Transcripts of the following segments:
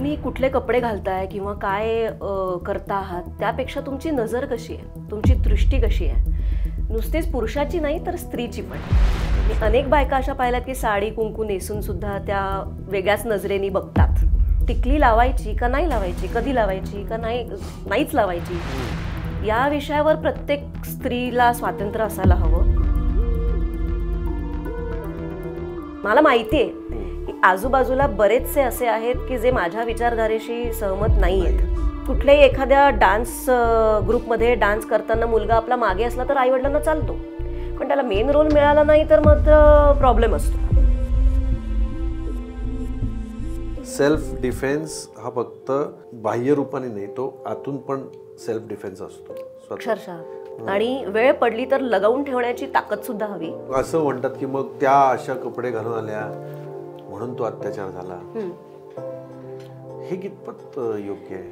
तुम्ही कुठले कपडे घालताय किंवा काय करता आहात त्यापेक्षा तुमची नजर कशी आहे, तुमची दृष्टी कशी आहे, नुसतीच पुरुषाची नाही तर स्त्रीची पण. मी अनेक बायका अशा पाहिल्यात की साडी कुंकू नेसून सुद्धा त्या वेगळ्याच नजरेने बघतात. टिकली लावायची का नाही लावायची, कधी लावायची का नाहीच लावायची, या विषयावर प्रत्येक स्त्रीला स्वातंत्र्य असायला हवं. मला माहिती आहे की आजूबाजूला बरेचसे असे आहेत की जे माझ्या विचारधारेशी सहमत नाही आहेत. कुठल्याही एखाद्या डान्स ग्रुपमध्ये डान्स करताना मुलगा आपला मागे असला तर आईवडिलांना चालतो, पण त्याला मेन रोल मिळाला नाही तर मात्र प्रॉब्लेम असतो. सेल्फ डिफेन्स हा फक्त बाह्य रूपाने नाही, तो आतून पण सेल्फ डिफेन्स असतो अक्षरशः. आणि वेळ पडली तर लगावून ठेवण्याची ताकद सुद्धा हवी. असं म्हणतात की मग त्या अशा कपडे घालून आल्या म्हणून तो अत्याचार झाला, हे कितपत योग्य आहे?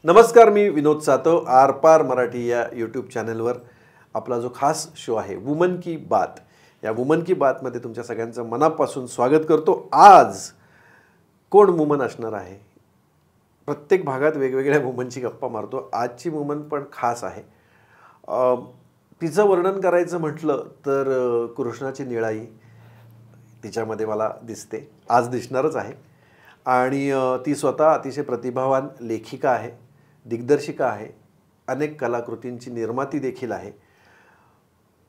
नमस्कार, मी विनोद सातव. आरपार मराठी या यूट्यूब चॅनलवर आपला जो खास शो आहे वुमन की बात, या वुमन की बातमध्ये तुमच्या सगळ्यांचं मनापासून स्वागत करतो. आज कोण वुमन असणार आहे? प्रत्येक भागात वेगवेगळ्या वुमनची गप्पा मारतो. आजची वुमन पण खास आहे. तिचं वर्णन करायचं म्हटलं तर कृष्णाची निळाई तिच्यामध्ये मला दिसते, आज दिसणारच आहे. आणि ती स्वतः अतिशय प्रतिभावान लेखिका आहे, दिग्दर्शिका आहे, अनेक कलाकृतींची निर्माती देखील आहे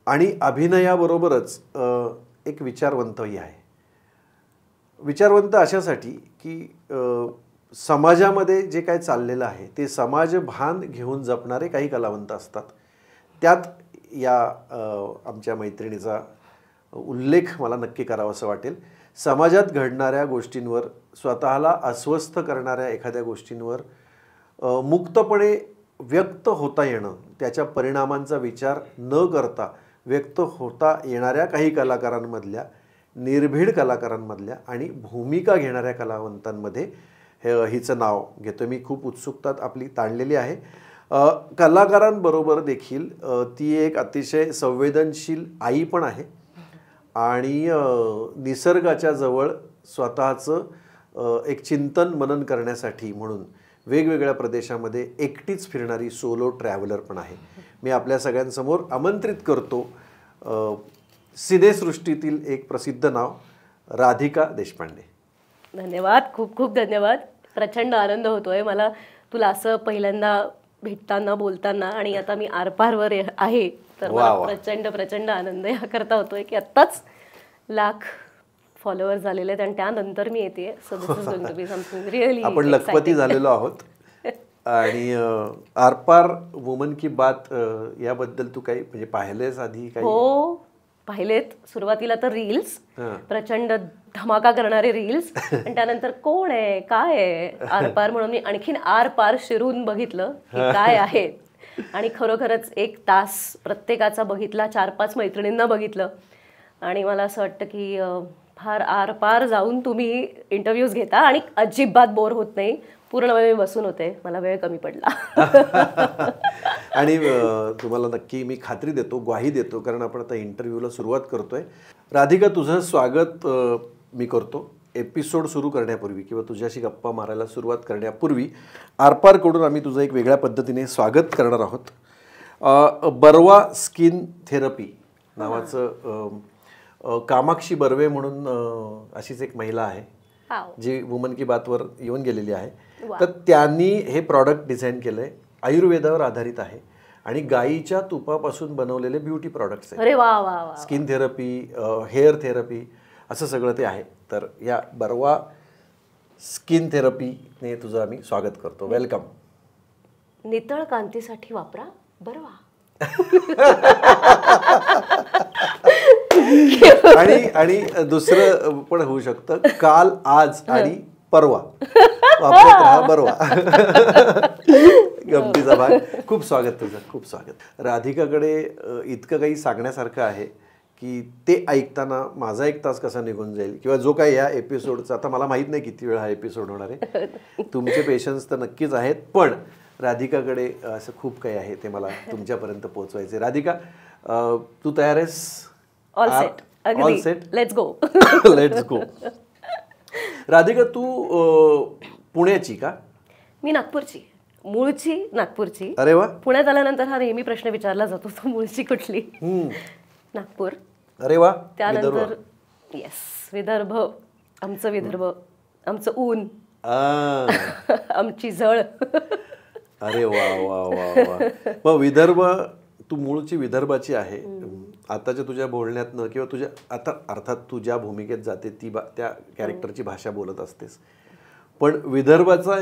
आणि अभिनयाबरोबरच एक विचारवंतही आहे. विचारवंत अशासाठी की समाजामध्ये जे काय चाललेलं आहे ते समाजभान घेऊन जपणारे काही कलावंत असतात. त्यात या आमच्या मैत्रिणीचा उल्लेख मला नक्की करावासा वाटेल. समाजात घडणाऱ्या गोष्टींवर, स्वतःला अस्वस्थ करणाऱ्या एखाद्या गोष्टींवर मुक्तपणे व्यक्त होता येणं, त्याच्या परिणामांचा विचार न करता व्यक्त होता येणाऱ्या काही कलाकारांमधल्या, निर्भीड कलाकारांमधल्या आणि भूमिका घेणाऱ्या कलावंतांमध्ये हिचं नाव घेतो मी. खूप उत्सुकता आपली ताणलेली आहे. कलाकारांबरोबर देखील ती एक अतिशय संवेदनशील आई पण आहे आणि निसर्गाच्या जवळ स्वतःचं एक चिंतन मनन करण्यासाठी म्हणून वेगवेगळ्या प्रदेशामध्ये एकटीच फिरणारी सोलो ट्रॅव्हलर पण आहे. मी आपल्या सगळ्यांसमोर आमंत्रित करतो सिनेसृष्टीतील एक प्रसिद्ध नाव राधिका देशपांडे. धन्यवाद, खूप खूप धन्यवाद. प्रचंड आनंद होतोय मला तुला असं पहिल्यांदा भेटताना, बोलताना. आणि आता मी आरपारवर आहे तर मला प्रचंड प्रचंड आनंद या करता होतोय की आत्ताच 1,00,000 फॉलोअर्स झालेले आहेत आणि त्यानंतर मी येते. आपण लखपती झालेलो आहोत. आणि आरपार वुमन की बात याबद्दल तू काही म्हणजे पाहिलेस आधी काही? हो, पाहिलेत. सुरुवातीला तर रील्स, प्रचंड धमाका करणारे रील्स, आणि त्यानंतर कोण आहे, काय आहे आरपार म्हणून मी आणखीन आरपार शिरून बघितलं की काय आहे. आणि खरोखरच 1 तास प्रत्येकाचा बघितला, 4-5 मैत्रिणींना बघितलं. आणि मला असं वाटतं की फार आरपार जाऊन तुम्ही इंटरव्ह्यूज घेता आणि अजिबात बोर होत नाही. पूर्ण वेळ मी बसून होते, मला वेळ कमी पडला. आणि तुम्हाला नक्की मी खात्री देतो, ग्वाही देतो, कारण आपण आता इंटरव्ह्यूला सुरुवात करतोय. राधिका, तुझं स्वागत मी करतो. एपिसोड सुरू करण्यापूर्वी किंवा तुझ्याशी गप्पा मारायला सुरुवात करण्यापूर्वी आरपारकडून आम्ही तुझं एक वेगळ्या पद्धतीने स्वागत करणार आहोत. बर्वा स्किन थेरपी नावाचं कामाक्षी बर्वे म्हणून अशीच एक महिला आहे जी वुमन की बातवर येऊन गेलेली आहे. तर त्यांनी हे प्रॉडक्ट डिझाईन केलं आहे, आयुर्वेदावर आधारित आहे आणि गाईच्या तुपापासून बनवलेले ब्युटी प्रॉडक्ट्स आहेत. स्किन थेरपी, हेअर थेरपी असं सगळं ते आहे. तर या बर्वा स्किन थेरपीने तुझं आम्ही स्वागत करतो. वेलकम. नितळ कांतीसाठी वापरा बर्वा. आणि दुसरं पण होऊ शकतं, काल, आज आणि परवा वापरत राहा बर्वा. गमतीचा भाग. खूप स्वागत तुझं, खूप स्वागत. राधिकाकडे इतकं काही सांगण्यासारखं आहे की ते ऐकताना माझा 1 तास कसा निघून जाईल किंवा जो काही या एपिसोडचा, आता मला माहीत नाही किती वेळ हा एपिसोड होणार आहे. तुमचे पेशन्स तर नक्कीच आहेत, पण राधिकाकडे असं खूप काही आहे ते मला तुमच्यापर्यंत पोहोचवायचं आहे. राधिका, तू तयार आहेस? अगदी set let's go. Let's go. Radhika, तू पुण्याची का? मी नागपूरची, मूळची नागपूरची. अरे वा. पुण्यात आल्यानंतर हा नेहमी प्रश्न विचारला जातो, तो मूळची कुठली. नागपूर. अरे वा. त्यानंतर येस विदर्भ, आमचं विदर्भ, आमचं ऊन, आमची झळ. अरे वा वा वा वा. मग विदर्भ, तू मूळची विदर्भाची आहे. आताच्या तुझ्या बोलण्यातनं किंवा तुझ्या आता अर्थात तू ज्या भूमिकेत जाते ती त्या कॅरेक्टरची भाषा बोलत असतेस, पण विदर्भाचा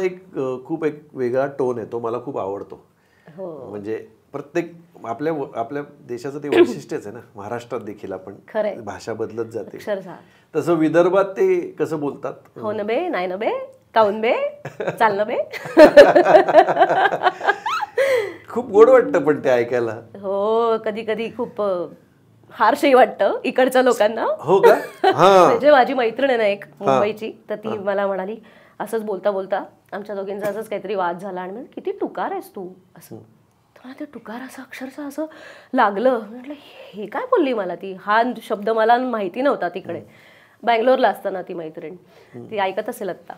खूप एक वेगळा टोन आहे, तो मला खूप आवडतो. म्हणजे प्रत्येक आपल्या देशाचं ते वैशिष्ट्यच आहे ना. महाराष्ट्रात देखील आपण भाषा बदलत जाते, तसं विदर्भात ते कसं बोलतात. हो न बे, नाही न बे, काऊन बे, चाल न बे. खूप गोड वाटतं पण ते ऐकायला. हो, कधी कधी खूप हार्शही वाटतं इकडच्या लोकांना. हो का? म्हणजे माझी मैत्रीण आहे ना एक मुंबईची, तर ती मला म्हणाली असंच बोलता बोलता आमच्या दोघींचा असंच काहीतरी वाद झाला आणि किती टुकार आहेस तू असं. मला ते टुकार असं अक्षरशः असं लागलं. म्हटलं हे काय बोलली मला ती. हा शब्द मला माहिती नव्हता तिकडे. बँगलोरला असताना ती मैत्रीण, ती ऐकत असेल आत्ता,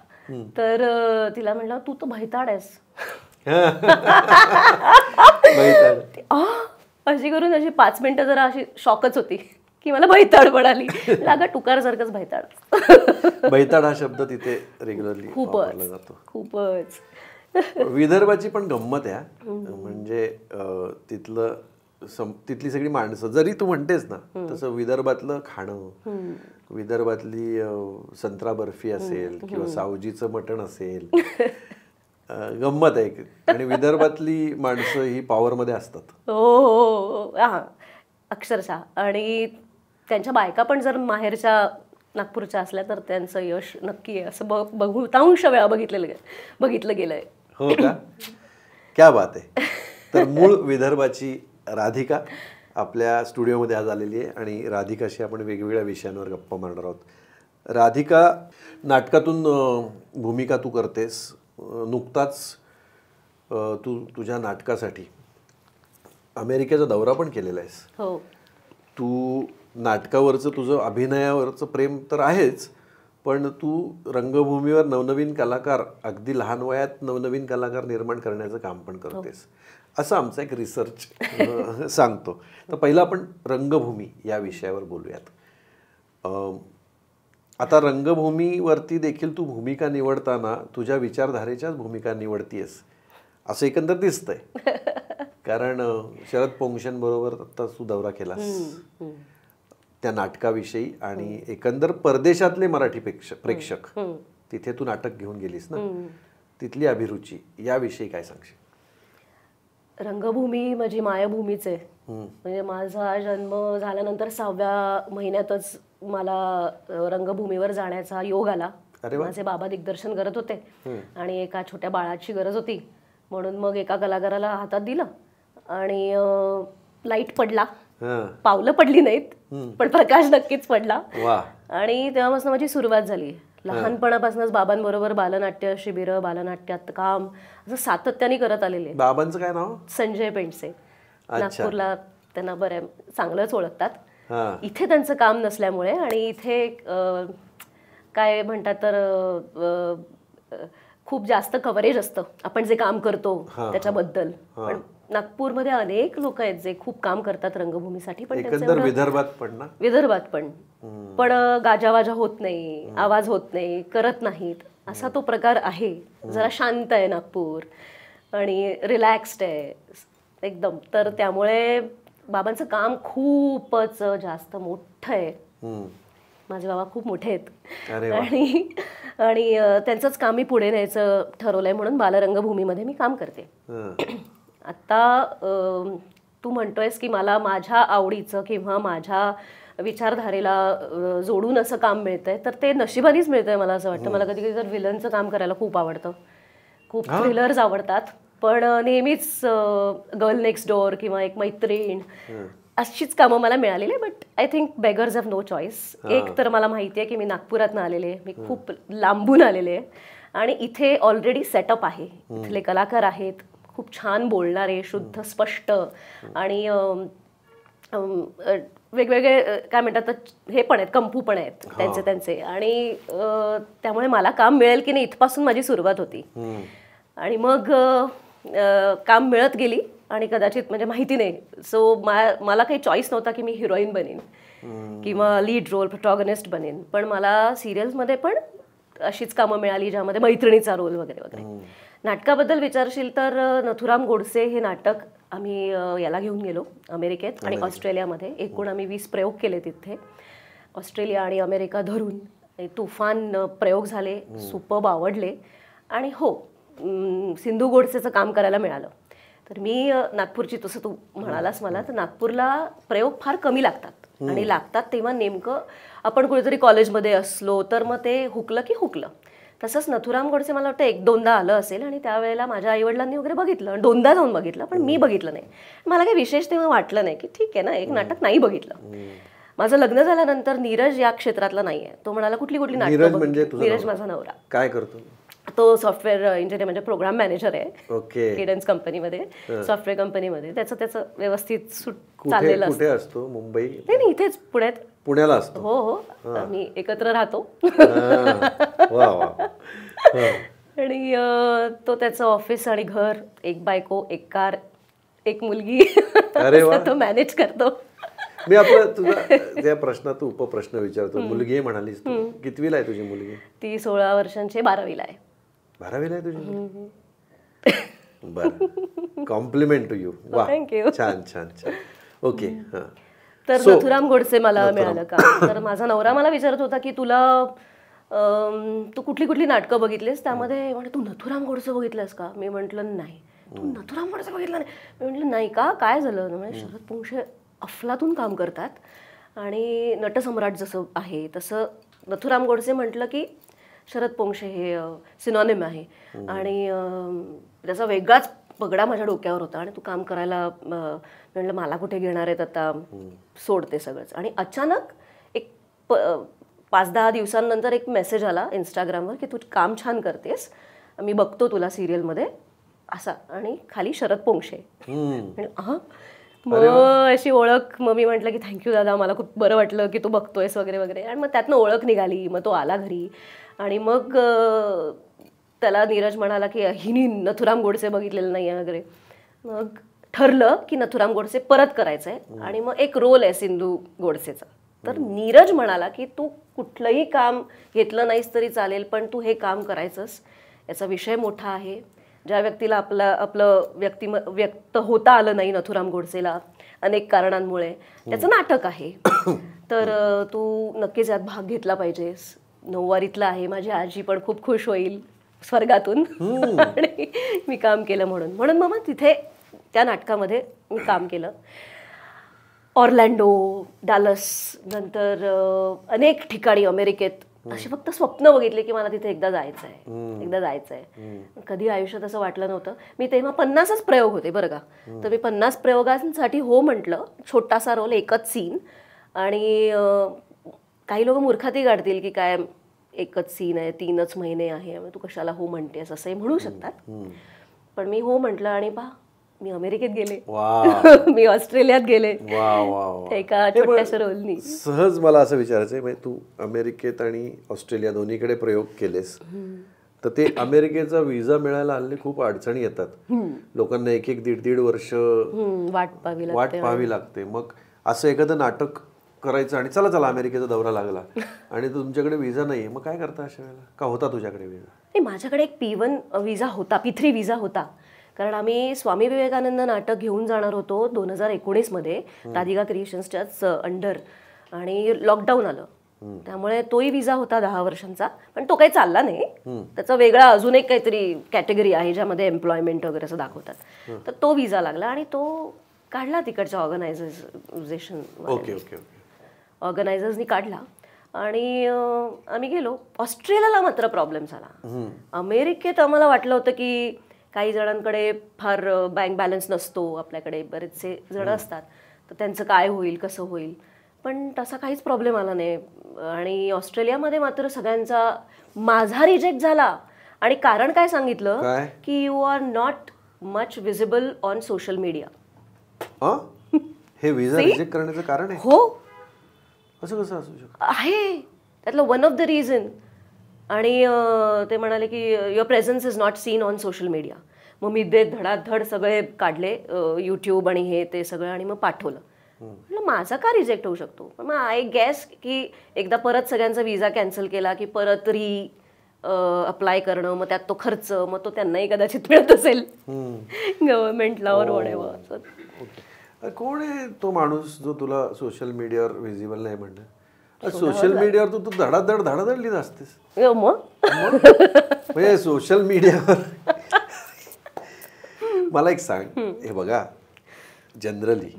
तर तिला म्हटलं तू तर भैताड आहेस. अशी करून अशी 5 मिनिटं जरा अशी शॉकच होती की मला भैताड म्हणाली. लागा टुकार सारखंच भैताड. भैताड हा शब्द तिथे रेग्युलरली वापरला जातो. खूपच. विदर्भाची पण गंमत आहे. म्हणजे तिथली सगळी माणसं, जरी तू म्हणतेस ना तसं विदर्भातलं खाणं, विदर्भातली संत्रा बर्फी असेल किंवा सावजीचं मटण असेल, गंमत आहे. आणि विदर्भातली माणसं ही पॉवरमध्ये असतात. हो, अक्षरशः. आणि त्यांच्या बायका पण जर माहेरच्या नागपूरच्या असल्या तर त्यांचं यश नक्की आहे असं बहुतांश वेळा बघितलं गेलंय. हो का? क्या बात आहे. तर मूळ विदर्भाची राधिका आपल्या स्टुडिओमध्ये आज आलेली आहे आणि राधिकाशी आपण वेगवेगळ्या विषयांवर गप्पा मारणार आहोत. राधिका, नाटकातून भूमिका तू करतेस. नुकताच तू तुझ्या नाटकासाठी अमेरिकेचा दौरा पण केलेला आहेस. हो. तू नाटकावरचं तुझं अभिनयावरचं प्रेम तर आहेच, पण तू रंगभूमीवर नवनवीन कलाकार, अगदी लहान वयात नवनवीन कलाकार निर्माण करण्याचं काम पण करतेस, असं आमचा एक रिसर्च सांगतो. तर पहिला आपण रंगभूमी या विषयावर बोलूयात. आता रंगभूमीवरती देखील तू भूमिका निवडताना तुझ्या विचारधारेच्याच भूमिका निवडतीयस असं एकंदर दिसतंय. कारण शरद पोंक्षांबरोबर आता तू दौरा केलास त्या नाटकाविषयी, आणि एकंदर परदेशातले मराठी प्रेक्षक तिथे तू नाटक घेऊन गेलीस ना, तिथली अभिरुची याविषयी काय सांगशील? रंगभूमी माझी मायभूमीच आहे. म्हणजे माझा जन्म झाल्यानंतर 6व्या महिन्यातच मला रंगभूमीवर जाण्याचा योग आला. माझे बाबा दिग्दर्शन करत होते आणि एका छोट्या बाळाची गरज होती, म्हणून मग एका कलाकाराला हातात दिलं आणि लाईट पडला. पावलं पडली नाहीत पण प्रकाश नक्कीच पडला. आणि तेव्हापासून माझी सुरुवात झाली. लहानपणापासूनच बाबांबरोबर बालनाट्य शिबिरं, बालनाट्यात काम असं सातत्याने करत आलेले. बाबांचं काय नाव? संजय पेंडसे. नागपूरला त्यांना चांगलंच ओळखतात. इथे त्यांचं काम नसल्यामुळे आणि इथे काय म्हणतात तर खूप जास्त कव्हरेज असतं आपण जे काम करतो त्याच्याबद्दल. पण नागपूरमध्ये अनेक लोक आहेत जे खूप काम करतात रंगभूमीसाठी. पण विदर्भात पण गाजावाजा होत नाही, आवाज होत नाही, करत नाहीत असा तो प्रकार आहे. जरा शांत आहे नागपूर आणि रिलॅक्स्ड आहे एकदम. तर त्यामुळे बाबांचं काम खूपच जास्त मोठं आहे. माझे बाबा खूप मोठे आहेत आणि त्यांचंच काम मी पुढे न्यायचं ठरवलंय, म्हणून बालरंगभूमीमध्ये मी काम करते. आता तू म्हणतोयस की मला माझ्या आवडीचं किंवा माझ्या विचारधारेला जोडून असं काम मिळतंय, तर ते नशिबानेच मिळतंय मला असं वाटतं. मला कधी कधी तर विलनचं काम करायला खूप आवडतं, खूप थ्रिलर्स आवडतात. पण नेहमीच गर्ल नेक्स्ट डोअर किंवा एक मैत्रीण अशीच कामं मला मिळालेली. But I think beggars have no choice. एक तर मला माहिती आहे की मी नागपुरातनं आलेले, मी खूप लांबून आलेले आणि इथे ऑलरेडी सेटअप आहे. इथले कलाकार आहेत खूप छान बोलणारे, शुद्ध स्पष्ट आणि वेगवेगळे काय म्हणतात हे पण आहेत, कंपू पण आहेत त्यांचे आणि त्यामुळे मला काम मिळेल की नाही इथपासून माझी सुरुवात होती. आणि मग काम मिळत गेली आणि कदाचित म्हणजे माहिती नाही, सो मला काही चॉईस नव्हता की मी हिरोईन बनेन किंवा लीड रोल प्रोटॅगनिस्ट बनेन. पण मला सिरियल्समध्ये पण अशीच कामं मिळाली ज्यामध्ये मैत्रिणीचा रोल वगैरे वगैरे. नाटकाबद्दल विचारशील तर नथुराम गोडसे हे नाटक आम्ही याला घेऊन गेलो अमेरिकेत आणि ऑस्ट्रेलियामध्ये. एकूण आम्ही 20 प्रयोग केले तिथे, ऑस्ट्रेलिया आणि अमेरिका धरून. तुफान प्रयोग झाले, सुपर्ब आवडले. आणि हो, सिंधू गोडसेचं काम करायला मिळालं. तर मी नागपूरची, तसं तू म्हणालास मला, तर नागपूरला प्रयोग फार कमी लागतात आणि लागतात तेव्हा नेमकं आपण कुठेतरी कॉलेजमध्ये असलो तर मग ते हुकलं की हुकलं. तसंच नथुराम गोडसे मला वाटतं 1-2दा आलं असेल आणि त्यावेळेला माझ्या आईवडिलांनी वगैरे बघितलं, 2दा जाऊन बघितलं, पण मी बघितलं नाही. मला काही विशेष तेव्हा वाटलं नाही की ठीक आहे ना, एक नाटक नाही बघितलं. माझं लग्न झाल्यानंतर नीरज या क्षेत्रातला नाही आहे. तो म्हणाला कुठली नाटकं. नीरज माझा नवरा. काय करतो तो? सॉफ्टवेअर इंजिनियर, म्हणजे प्रोग्राम मॅनेजर आहे केडन्स कंपनीमध्ये, सॉफ्टवेअर कंपनीमध्ये. त्याचं व्यवस्थित चाललेलं कुठे असतो? मुंबई? नाही, इथेच पुण्यात. पुण्याला असतो? हो हो, आम्ही एकत्र राहतो. आणि तो त्याचं ऑफिस आणि घर, एक बायको, एक कार, एक मुलगी, तो मॅनेज करतो. मी आपला तुझा त्या प्रश्नात उपप्रश्न विचारतो. मुलगी म्हणालीस तू, कितवीला आहे तुझी मुलगी? ती 16 वर्षांची, 12वीला आहे. 12वीला आहे तुझी मुलगी? बरं, कॉम्प्लिमेंट टू यू. वा, थँक्यू. छान छान छान. ओके. तर नथुराम गोडसे मला मिळालं का? तर माझा नवरा मला विचारत होता की तू कुठली नाटकं बघितलीस? त्यामध्ये म्हणजे तू नथुराम गोडसे बघितलंस का? मी म्हटलं नाही. तू नथुराम गोडसे बघितलं नाही? मी म्हटलं नाही का, काय झालं? म्हणजे शरद पोंक्षे अफलातून काम करतात आणि नटसम्राट जसं आहे तसं नथुराम गोडसे म्हटलं की शरद पोंक्षे हे सिनॉनिम आहे. आणि त्याचा वेगळाच पगडा माझ्या डोक्यावर होता आणि तू काम करायला म्हटलं मला कुठे घेणार आहेत आता, सोडते सगळंच. आणि अचानक एक 5-10 दिवसांनंतर एक मेसेज आला इंस्टाग्रामवर की तू काम छान करतेस, मी बघतो तुला सिरियलमध्ये असा, आणि खाली शरद पोंक्षे. मग अशी ओळख. मग मी म्हटलं की थँक्यू दादा, मला खूप बरं वाटलं की तू बघतोयस वगैरे वगैरे. आणि मग त्यातनं ओळख निघाली. मग तो आला घरी आणि मग त्याला नीरज म्हणाला की हिनी नथुराम गोडसे बघितलेलं नाही आहे वगैरे. मग ठरलं की नथुराम गोडसे परत करायचं आहे आणि मग एक रोल आहे सिंधू गोडसेचा. तर नीरज म्हणाला की तू कुठलंही काम घेतलं नाहीस तरी चालेल, पण तू हे काम करायचंस, याचा विषय मोठा आहे. ज्या व्यक्तीला आपलं व्यक्त होता आलं नाही नथुराम गोडसेला अनेक कारणांमुळे, त्याचं नाटक आहे, तर तू नक्कीच यात भाग घेतला पाहिजेस. 9वारीतला आहे, माझी आजी पण खूप खुश होईल स्वर्गातून. आणि मी काम केलं म्हणून मग तिथे त्या नाटकामध्ये मी काम केलं. ऑर्लँडो, डालस, नंतर अनेक ठिकाणी अमेरिकेत अशी फक्त स्वप्न बघितले की मला तिथे एकदा जायचं आहे. कधी आयुष्यात असं वाटलं नव्हतं. मी तेव्हा 50च प्रयोग होते बरं का. तर मी 50 प्रयोगांसाठी हो म्हटलं. छोटासा रोल, एकच सीन. आणि काही लोक मूर्खाती काढतील की काय एकच सीन आहे, 3च महिने आहे, तू कशाला हो म्हणतेस असंही म्हणू शकतात. पण मी हो म्हटलं आणि मी अमेरिकेत गेले, मी ऑस्ट्रेलियात गेले एका छोट्याशा रोलनी. सहज मला असं विचारायचंय, म्हणजे तू अमेरिकेत आणि ऑस्ट्रेलिया दोन्हीकडे प्रयोग केलेस, तर ते अमेरिकेचा व्हिसा मिळायला हल्ली खूप अडचणी येतात. लोकांना 1-1, 1.5 वर्ष वाट पाहावी लागते. मग असं एखादं नाटक करायचं आणि चला अमेरिकेचा दौरा लागला आणि तुमच्याकडे व्हिसा नाही, मग काय करता अशा वेळेला? का होता तुझ्याकडे व्हिसा? माझ्याकडे एक P1 व्हिसा होता, P3 व्हिसा होता. कारण आम्ही स्वामी विवेकानंद नाटक घेऊन जाणार होतो 2019 मध्ये राधिका क्रिएशन्सच्याच अंडर, आणि लॉकडाऊन आलं. त्यामुळे तोही व्हिसा होता 10 वर्षांचा, पण तो काही चालला नाही. त्याचा वेगळा अजून एक काहीतरी कॅटेगरी आहे ज्यामध्ये एम्प्लॉयमेंट वगैरे असं दाखवतात. तर तो व्हिसा लागला आणि तो काढला तिकडच्या ऑर्गनायझर्सनी काढला आणि आम्ही गेलो. ऑस्ट्रेलियाला मात्र प्रॉब्लेम झाला. अमेरिकेत आम्हाला वाटलं होतं की काही जणांकडे फार बँक बॅलन्स नसतो, आपल्याकडे बरेचसे जण असतात, तर त्यांचं काय होईल, कसं होईल. पण तसा काहीच प्रॉब्लेम आला नाही. आणि ऑस्ट्रेलियामध्ये मात्र सगळ्यांचा माझा रिजेक्ट झाला. आणि कारण काय सांगितलं की you are not much visible on social media. हे व्हिसा रिजेक्ट करण्याचं कारण आहे? हो, असं कसं असू शकतं? आहे त्यातलं वन ऑफ द रिझन. आणि ते म्हणाले की your presence is not seen on social media. मग मी ते धडाधड सगळे काढले यूट्यूब आणि हे ते सगळं आणि मग पाठवलं. म्हटलं माझा का रिजेक्ट होऊ शकतो. पण मग आय गेस की एकदा परत सगळ्यांचा विजा कॅन्सल केला की परत अप्लाय करणं, मग त्यात तो खर्च, मग तो त्यांनाही कदाचित मिळत असेल गव्हर्नमेंटला और वॉटेवर. कोण आहे तो माणूस जो तुला सोशल मीडियावर व्हिजिबल नाही म्हणणं? सोशल मीडियावर तू धडाधड लिहित असतेस. मग म्हणजे सोशल मीडियावर मला एक सांग, हे बघा जनरली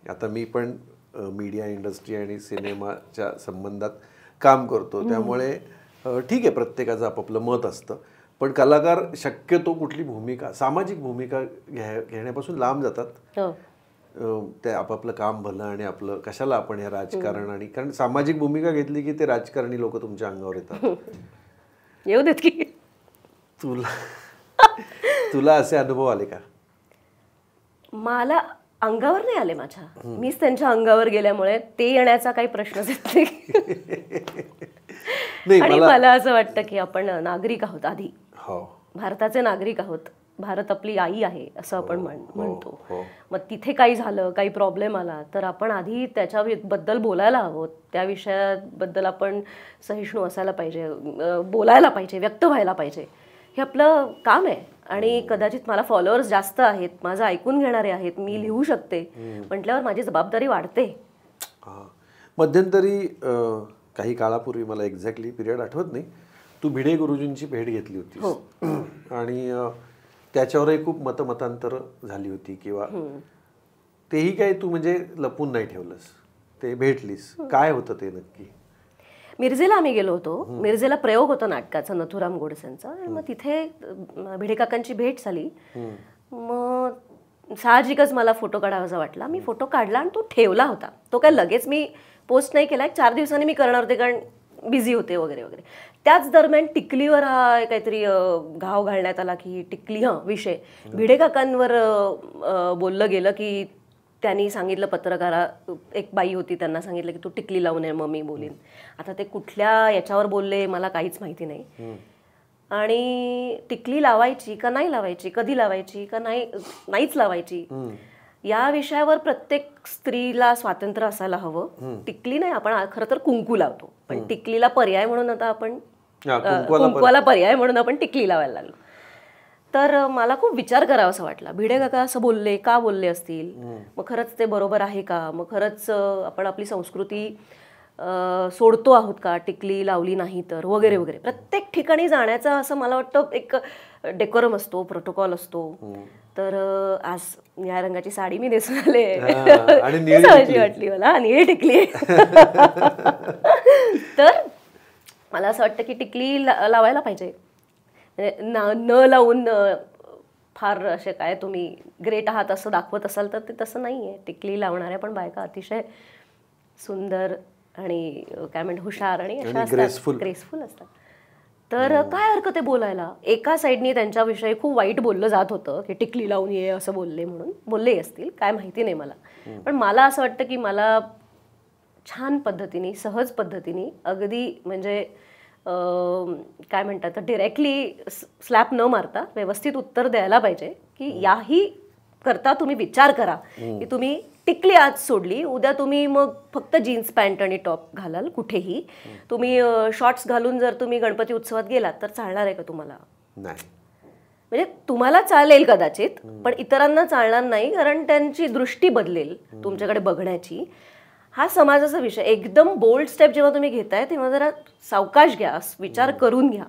आता मी पण मीडिया इंडस्ट्री आणि सिनेमाच्या संबंधात काम करतो, त्यामुळे ठीक आहे प्रत्येकाचं आपापलं मत असतं, पण कलाकार शक्यतो कुठली भूमिका, सामाजिक भूमिका घेण्यापासून लांब जातात. ते आपापलं काम भलं आणि आपलं कशाला आपण हे राजकारण, आणि कारण सामाजिक भूमिका घेतली की ते राजकारणी लोक तुमच्या अंगावर येतात. येऊ देत की. तुला असे अनुभव आले का? मला अंगावर नाही आले माझ्या, मीच त्यांच्या अंगावर गेल्यामुळे ते येण्याचा काही प्रश्नच येत नाही. आणि मला असं वाटतं की आपण नागरिक आहोत आधी, भारताचे नागरिक आहोत. भारत आपली आई आहे असं आपण म्हणतो. मग तिथे काही झालं, काही प्रॉब्लेम आला तर आपण आधी त्याच्याबद्दल बोलायला हवं. त्या विषयाबद्दल आपण सहिष्णू असायला पाहिजे, बोलायला पाहिजे, व्यक्त व्हायला पाहिजे. हे आपलं काम आहे. आणि कदाचित मला फॉलोअर्स जास्त आहेत, माझं ऐकून घेणारे आहेत, मी लिहू शकते म्हटल्यावर माझी जबाबदारी वाढते. मध्यंतरी काही काळापूर्वी, मला एक्झॅक्टली पिरियड आठवत नाही, तू भिडे गुरुजींची भेट घेतली होती आणि त्याच्यावरही खूप मतमतांतर झाली होती, किंवा तेही काय तू म्हणजे लपून नाही ठेवलंस, ते भेटलीस. काय होतं ते नक्की? मिरजेला आम्ही गेलो होतो. मिरजेला प्रयोग होता नाटकाचा नथुराम गोडसेंचा. मग तिथे भिडे काकांची भेट झाली. मग साहजिकच मला फोटो काढावासा वाटला. मी फोटो काढला आणि तो ठेवला होता. तो काय लगेच मी पोस्ट नाही केला, 4 दिवसांनी मी करणार होते कारण बिझी होते वगैरे वगैरे. त्याच दरम्यान टिकलीवर हा काहीतरी घाव घालण्यात आला की टिकली विषय भिडे काकांवर बोललं गेलं की त्यांनी सांगितलं, पत्रकारा एक बाई होती त्यांना सांगितलं की तू टिकली लावून ये, मग मी बोलीन. आता ते कुठल्या याच्यावर बोलले मला काहीच माहिती नाही. आणि टिकली लावायची का नाही लावायची, कधी लावायची का नाहीच लावायची, या विषयावर प्रत्येक स्त्रीला स्वातंत्र्य असायला हवं. टिकली नाही, आपण खरं तर कुंकू लावतो, पण टिकलीला पर्याय म्हणून आता आपण कुंकवाला पर्याय म्हणून आपण टिकली लावायला लागलो. तर मला खूप विचार करावासा वाटला. भिडे काका असं बोलले, का बोलले असतील, मग खरंच ते बरोबर आहे का, मग खरंच आपण आपली संस्कृती सोडतो आहोत का टिकली लावली नाही तर, वगैरे वगैरे. प्रत्येक ठिकाणी जाण्याचा असं मला वाटतं एक डेकोरम असतो, प्रोटोकॉल असतो. तर आज निळ्या रंगाची साडी मी नेसून आले, वाटली मला निळी टिकली. तर मला असं वाटतं की टिकली लावायला पाहिजे. न लावून फार असे काय तुम्ही ग्रेट आहात असं दाखवत असाल तर ते तसं नाही आहे. टिकली लावणाऱ्या पण बायका अतिशय सुंदर आणि काय म्हणतात हुशार आणि अशा ग्रेसफुल असतात. तर काय हरकत आहे बोलायला. एका साईडनी त्यांच्याविषयी खूप वाईट बोललं जात होतं की टिकली लावून ये असं बोलले म्हणून. बोलले असतील, काय माहिती नाही मला. पण मला असं वाटतं की मला छान पद्धतीने, सहज पद्धतीने, अगदी म्हणजे काय म्हणतात डिरेक्टली स्लॅप न मारता व्यवस्थित उत्तर द्यायला पाहिजे की याही करता तुम्ही विचार करा की तुम्ही टिकली आज सोडली, उद्या तुम्ही मग फक्त जीन्स पॅन्ट आणि टॉप घालाल कुठेही. तुम्ही शॉर्ट्स घालून जर तुम्ही गणपती उत्सवात गेलात तर चालणार आहे का तुम्हाला? नाही. म्हणजे तुम्हाला चालेल कदाचित, पण इतरांना चालणार नाही, कारण त्यांची दृष्टी बदलेल तुमच्याकडे बघण्याची. हा समाजाचा विषय. एकदम बोल्ड स्टेप जेव्हा तुम्ही घेताय तेव्हा जरा सावकाश घ्या, विचार करून घ्या.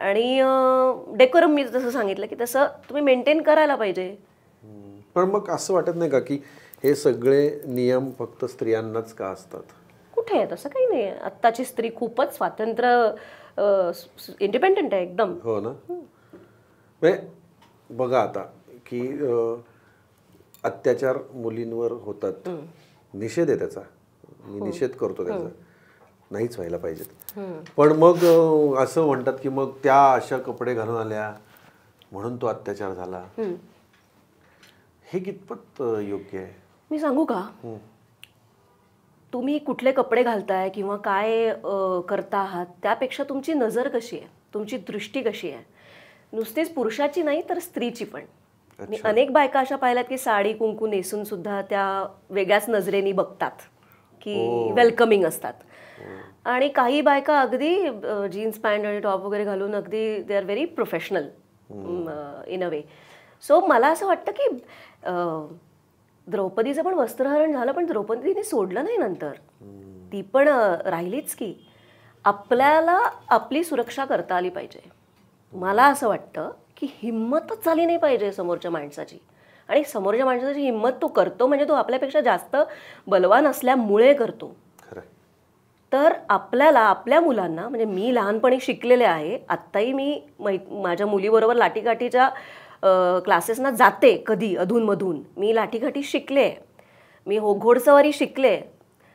आणि डेकोरम मी जसं सांगितलं की तसं तुम्ही मेंटेन करायला पाहिजे. पण मग असं वाटत नाही का की हे सगळे नियम फक्त स्त्रियांनाच का असतात? कुठे आहे तसं काही नाही. आत्ताची स्त्री खूपच स्वातंत्र्य, इंडिपेंडंट आहे एकदम. हो ना. बघा आता की अत्याचार मुलींवर होतात, निषेध आहे त्याचा, मी निषेध करतो त्याचा, नाहीच व्हायला पाहिजेत. पण मग असं म्हणतात की मग त्या अशा कपडे घालून आल्या म्हणून तो अत्याचार झाला. हे कितपत योग्य आहे? मी सांगू का, तुम्ही कुठले कपडे घालताय किंवा काय करता आहात त्यापेक्षा तुमची नजर कशी आहे, तुमची दृष्टी कशी आहे. नुसतीच पुरुषाची नाही तर स्त्रीची पण. मी अनेक बायका अशा पाहिल्यात की साडी कुंकू नेसून सुद्धा त्या वेगळ्याच नजरेने बघतात की वेलकमिंग असतात. आणि काही बायका अगदी जीन्स पॅन्ट आणि टॉप वगैरे घालून अगदी they are very professional in a way. So मला असं वाटतं की द्रौपदीचं पण वस्त्रहरण झालं, पण द्रौपदीने सोडलं नाही नंतर. ती पण राहिलीच की. आपल्याला आपली सुरक्षा करता आली पाहिजे. मला असं वाटतं की हिंमतच झाली नाही पाहिजे समोरच्या माणसाची. आणि समोरच्या माणसाची हिंमत तो करतो म्हणजे तो आपल्यापेक्षा जास्त बलवान असल्यामुळे करतो. तर आपल्याला आपल्या मुलांना, म्हणजे मी लहानपणी शिकलेले आहे, आत्ताही मी माझ्या मुलीबरोबर लाठीकाठीच्या क्लासेसना जाते कधी अधूनमधून. मी लाठीकाठी शिकले, मी घोडसवारी शिकले.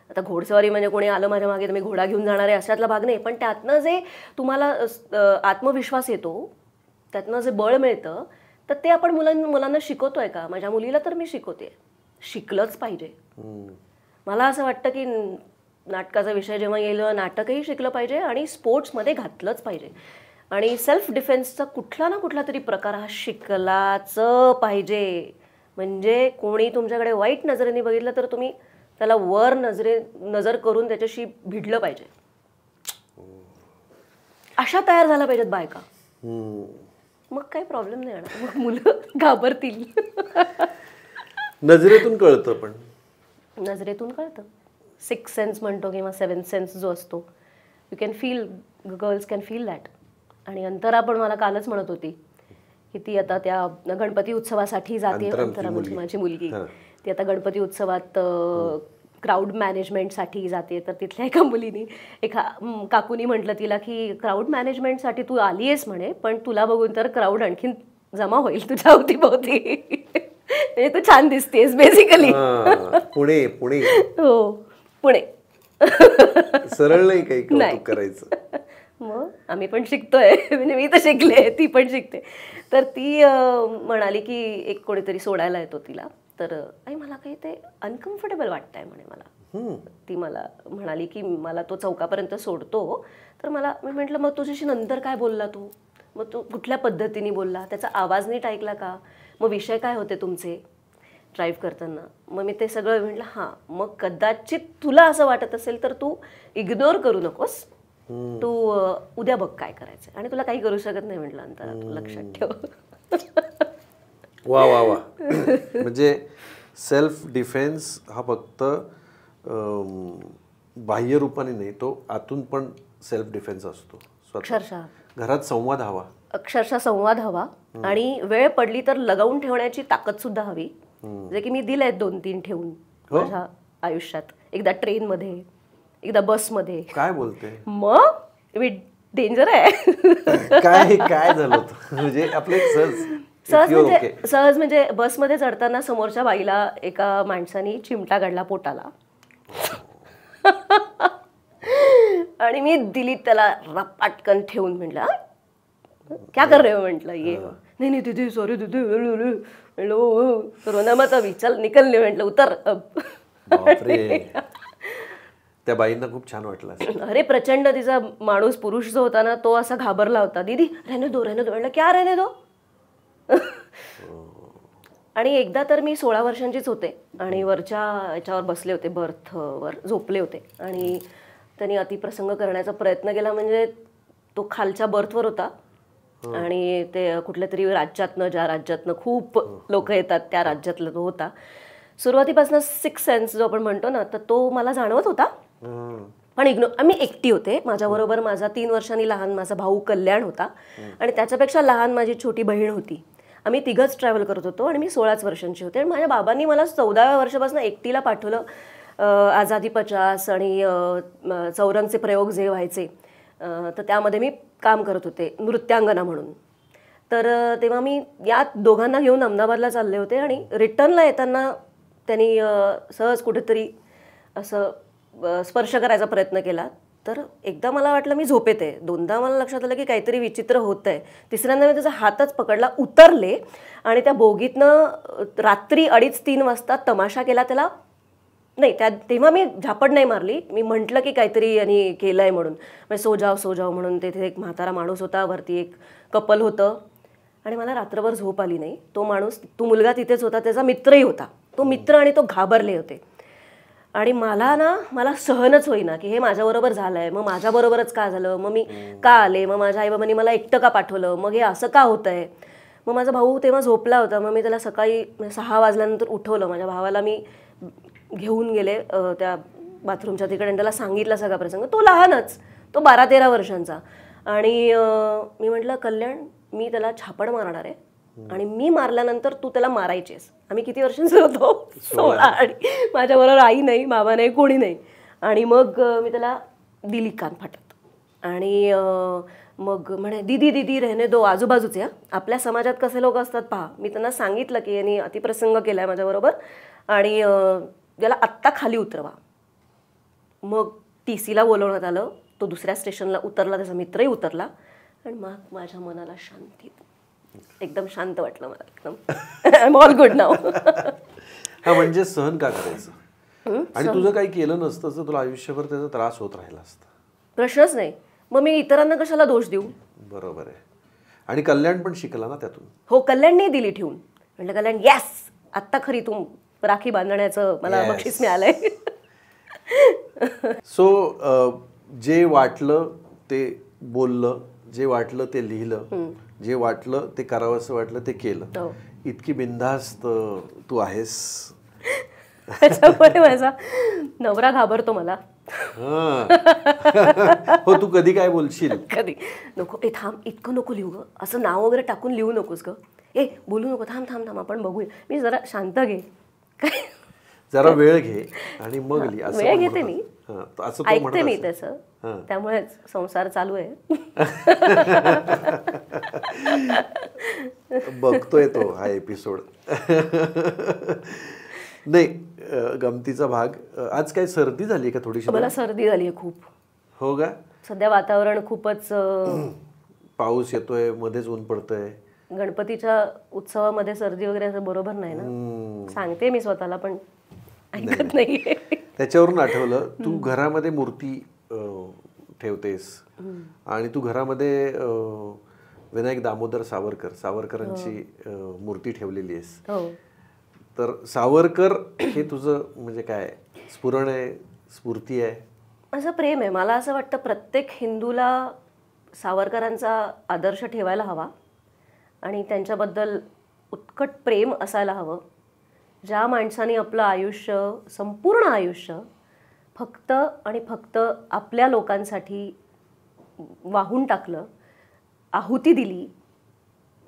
आता घोडसवारी म्हणजे कोणी आलं माझ्या मागे तर मी घोडा घेऊन जाणार आहे अशातला भाग नाही, पण त्यातनं जे तुम्हाला आत्मविश्वास येतो, त्यातनं जे बळ मिळतं, तर ते आपण मुलांना शिकवतोय का? माझ्या मुलीला तर मी शिकवते. शिकलंच पाहिजे. मला असं वाटतं की नाटकाचा विषय जेव्हा येईल नाटकही शिकलं पाहिजे आणि स्पोर्ट्समध्ये घातलंच पाहिजे. आणि सेल्फ डिफेन्सचा कुठला ना कुठला तरी प्रकार हा शिकलाच पाहिजे. म्हणजे कोणी तुमच्याकडे वाईट नजरेने बघितलं तर तुम्ही त्याला वर नजर करून त्याच्याशी भिडलं पाहिजे. अशा तयार झाल्या पाहिजेत बायका. मग काही प्रॉब्लेम नाही येणार. मग मुलं घाबरतील. नजरेतून कळतं, पण नजरेतून कळतं. 6th सेन्स म्हणतो किंवा 7th सेन्स जो असतो, you can feel, girls can feel that. आणि अंतरा पण मला कालच म्हणत होती की ती आता त्या गणपती उत्सवासाठी जाते. अंतरा म्हणजे माझी मुलगी, ती आता गणपती उत्सवात क्राऊड मॅनेजमेंटसाठी जाते. तर तिथल्या एका मुलीनी, एका काकूनी म्हटलं तिला की क्राऊड मॅनेजमेंटसाठी तू आली आहेस म्हणे, पण तुला बघून तर क्राऊड आणखीन जमा होईल तुझ्या अवतीभोवती. म्हणजे तू छान दिसतेस बेसिकली. पुणे पुणे हो पुणे. सरळ नाही काही कौतुक करायचं. मग आम्ही पण शिकतोय, म्हणजे मी तर शिकले, ती पण शिकते. तर ती म्हणाली की एक कोणीतरी सोडायला येतो तिला, तर आई मला काही ते अनकम्फर्टेबल वाटतंय म्हणे मला. ती मला म्हणाली की मला तो चौकापर्यंत सोडतो, तर मला, मी म्हटलं मग तुझ्याशी नंतर काय बोलला तू, मग तू कुठल्या पद्धतीने बोलला, त्याचा आवाज नीट ऐकला का, मग विषय काय होते तुमचे ड्राईव्ह करताना. मग मी ते सगळं म्हटलं हां, मग कदाचित तुला असं वाटत असेल तर तू इग्नोर करू नकोस, तू उद्या बघ काय करायचं, आणि तुला काही करू शकत नाही म्हटलं अंतरा, तू लक्षात ठेव. वा वा वा. म्हणजे सेल्फ डिफेन्स हा फक्त बाह्य रूपाने नाही, तो आतून पण सेल्फ डिफेन्स असतो. अक्षरशः घरात संवाद हवा, अक्षरशः संवाद हवा. आणि वेळ पडली तर लगावून ठेवण्याची ताकद सुद्धा हवी, जे की मी दिले आहेत 2-3 ठेवून माझ्या आयुष्यात. एकदा ट्रेनमध्ये, एकदा बसमध्ये. काय बोलते मग मी डेंजर आहे. काय काय झालं होतं म्हणजे आपले सहज म्हणजे बसमध्ये चढताना समोरच्या बाईला एका माणसाने चिमटा काढला पोटाला. आणि मी दिली त्याला रपाटकन ठेवून. म्हटलं क्या कर रहे हो, म्हटलं ये. नाही नाही दीदी सॉरी दीदी. रोना मत अभी चल निकलने, म्हटलं उतर. त्या बाईंना खूप छान वाटलं. अरे प्रचंड. तिचा माणूस पुरुष जो होता ना तो असा घाबरला होता. दीदी रहने दो रहने दो. म्हटलं क्या रहने दो. आणि एकदा तर मी 16 वर्षांचीच होते आणि वरच्या याच्यावर बसले होते, बर्थवर झोपले होते, आणि त्यांनी अतिप्रसंग करण्याचा प्रयत्न केला. म्हणजे तो खालच्या बर्थवर होता आणि ते कुठल्या तरी राज्यातनं, ज्या राज्यातनं खूप लोक येतात त्या राज्यातला तो होता. सुरुवातीपासून 6th सेन्स जो आपण म्हणतो ना, तर तो मला जाणवत होता. पण मी एकटी होते. माझ्याबरोबर माझा 3 वर्षांनी लहान माझा भाऊ कल्याण होता आणि त्याच्यापेक्षा लहान माझी छोटी बहीण होती. आम्ही तिघंच ट्रॅव्हल करत होतो आणि मी 16 वर्षांची होते. आणि माझ्या बाबांनी मला 14व्या वर्षापासून एकटीला पाठवलं. आझादी 50 आणि चौरंगचे प्रयोग जे व्हायचे तर त्यामध्ये मी काम करत होते नृत्यांगना म्हणून. तर तेव्हा मी या दोघांना घेऊन अहमदाबादला चालले होते आणि रिटर्नला येताना त्यांनी सहज कुठेतरी असं स्पर्श करायचा प्रयत्न केला. तर एकदा मला वाटलं मी झोपेत आहे, 2दा मला लक्षात आलं की काहीतरी विचित्र होत आहे, 3ऱ्यांदा मी त्याचा हातच पकडला, उतरले आणि त्या बोगीतनं रात्री 2:30-3 वाजता तमाशा केला. त्याला नाही तेव्हा मी झापड नाही मारली. मी म्हटलं की काहीतरी यांनी केलंय म्हणून. म्हणजे सो जाव म्हणून तिथे एक म्हातारा माणूस होता, वरती एक कपल होतं आणि मला रात्रभर झोप आली नाही. तो मुलगा तिथेच होता, त्याचा मित्रही होता. तो मित्र आणि तो घाबरले होते आणि मला सहनच होईना की हे माझ्याबरोबर झालंय. मग माझ्याबरोबरच का झालं, मग मी का आले, मग माझ्या आईबाबांनी मला एकटं का पाठवलं, मग हे असं का होतंय. मग माझा भाऊ तेव्हा झोपला होता. मग मी त्याला सकाळी 6 वाजल्यानंतर उठवलं. माझ्या भावाला मी घेऊन गेले त्या बाथरूमच्या तिकडे आणि त्याला सांगितलं सगळा प्रसंग. तो लहानच, तो 12-13 वर्षांचा. आणि मी म्हटलं, कल्याण, मी त्याला झापड मारणार आहे आणि मी मारल्यानंतर तू त्याला मारायचेस. आम्ही किती वर्षांचे होतो, 16. आणि माझ्याबरोबर आई नाही, बाबा नाही, कोणी नाही. आणि मग मी त्याला दिली कानफाटात आणि मग म्हणे, दीदी दीदी रहने दो. आजूबाजूचे आपल्या समाजात कसे लोक असतात पहा. मी त्यांना सांगितलं की यांनी अतिप्रसंग केलाय माझ्याबरोबर आणि याला आत्ता खाली उतरवा. मग TC ला बोलवण्यात आलं. तो दुसऱ्या स्टेशनला उतरला, त्याचा मित्रही उतरला आणि मग माझ्या मनाला शांती, एकदम शांत वाटलं मला. एकदम ऑल गुड नाव. हा, म्हणजे सहन का करायचं. आणि तुझं काही केलं नसतं तर तुला आयुष्यभर त्याचा त्रास होत राहिला असता. प्रश्नच नाही. मग मी इतरांना कशाला दोष देऊ. बरोबर आहे. आणि कल्याण पण शिकला ना त्यातून. हो, कल्याणने दिली ठेवून. म्हटलं, कल्याण यस, आत्ता खरी तू राखी बांधण्याचं मला बक्षीस मिळालंय. सो जे वाटलं ते बोललं, जे वाटलं ते लिहिलं, जे वाटलं ते करावंसं वाटलं ते केलं. इतकी बिनधास्त तू आहेस. त्याच्यामुळे माझा नवरा घाबरतो मला. हो, तू कधी काय बोलशील, कधी नको, थांब, इतकं नको लिहू ग, असं नाव वगैरे टाकून लिहू नकोस ग, बोलू नको, थांब थांब थांब आपण बघूया. मी जरा शांत घे, जरा वेळ घे आणि मग लिही. वेळ घेते मी, ऐकते मी त्याचं, त्यामुळे संसार चालू आहे. बघतोय तो हा एपिसोड. नाही, गमतीचा भाग. आज काय सर्दी झाली का थोडीशी? मला सर्दी झाली आहे खूप. हो का? सध्या वातावरण खूपच, पाऊस येतोय, मध्येच ऊन पडतंय. गणपतीच्या उत्सवामध्ये सर्दी वगैरे असं बरोबर नाही ना. सांगते मी स्वतःला, पण ऐकत नाहीये. त्याच्यावरून आठवलं, तू घरामध्ये मूर्ती ठेवतेस आणि तू घरामध्ये विनायक दामोदर सावरकरांची मूर्ती ठेवलेली आहेस. तर सावरकर हे तुझं म्हणजे काय स्फुरण आहे, स्फूर्ती आहे? असं प्रेम आहे. मला असं वाटतं प्रत्येक हिंदूला सावरकरांचा आदर्श ठेवायला हवा आणि त्यांच्याबद्दल उत्कट प्रेम असायला हवं. ज्या माणसाने आपलं आयुष्य, संपूर्ण आयुष्य फक्त आणि फक्त आपल्या लोकांसाठी वाहून टाकलं, आहुती दिली,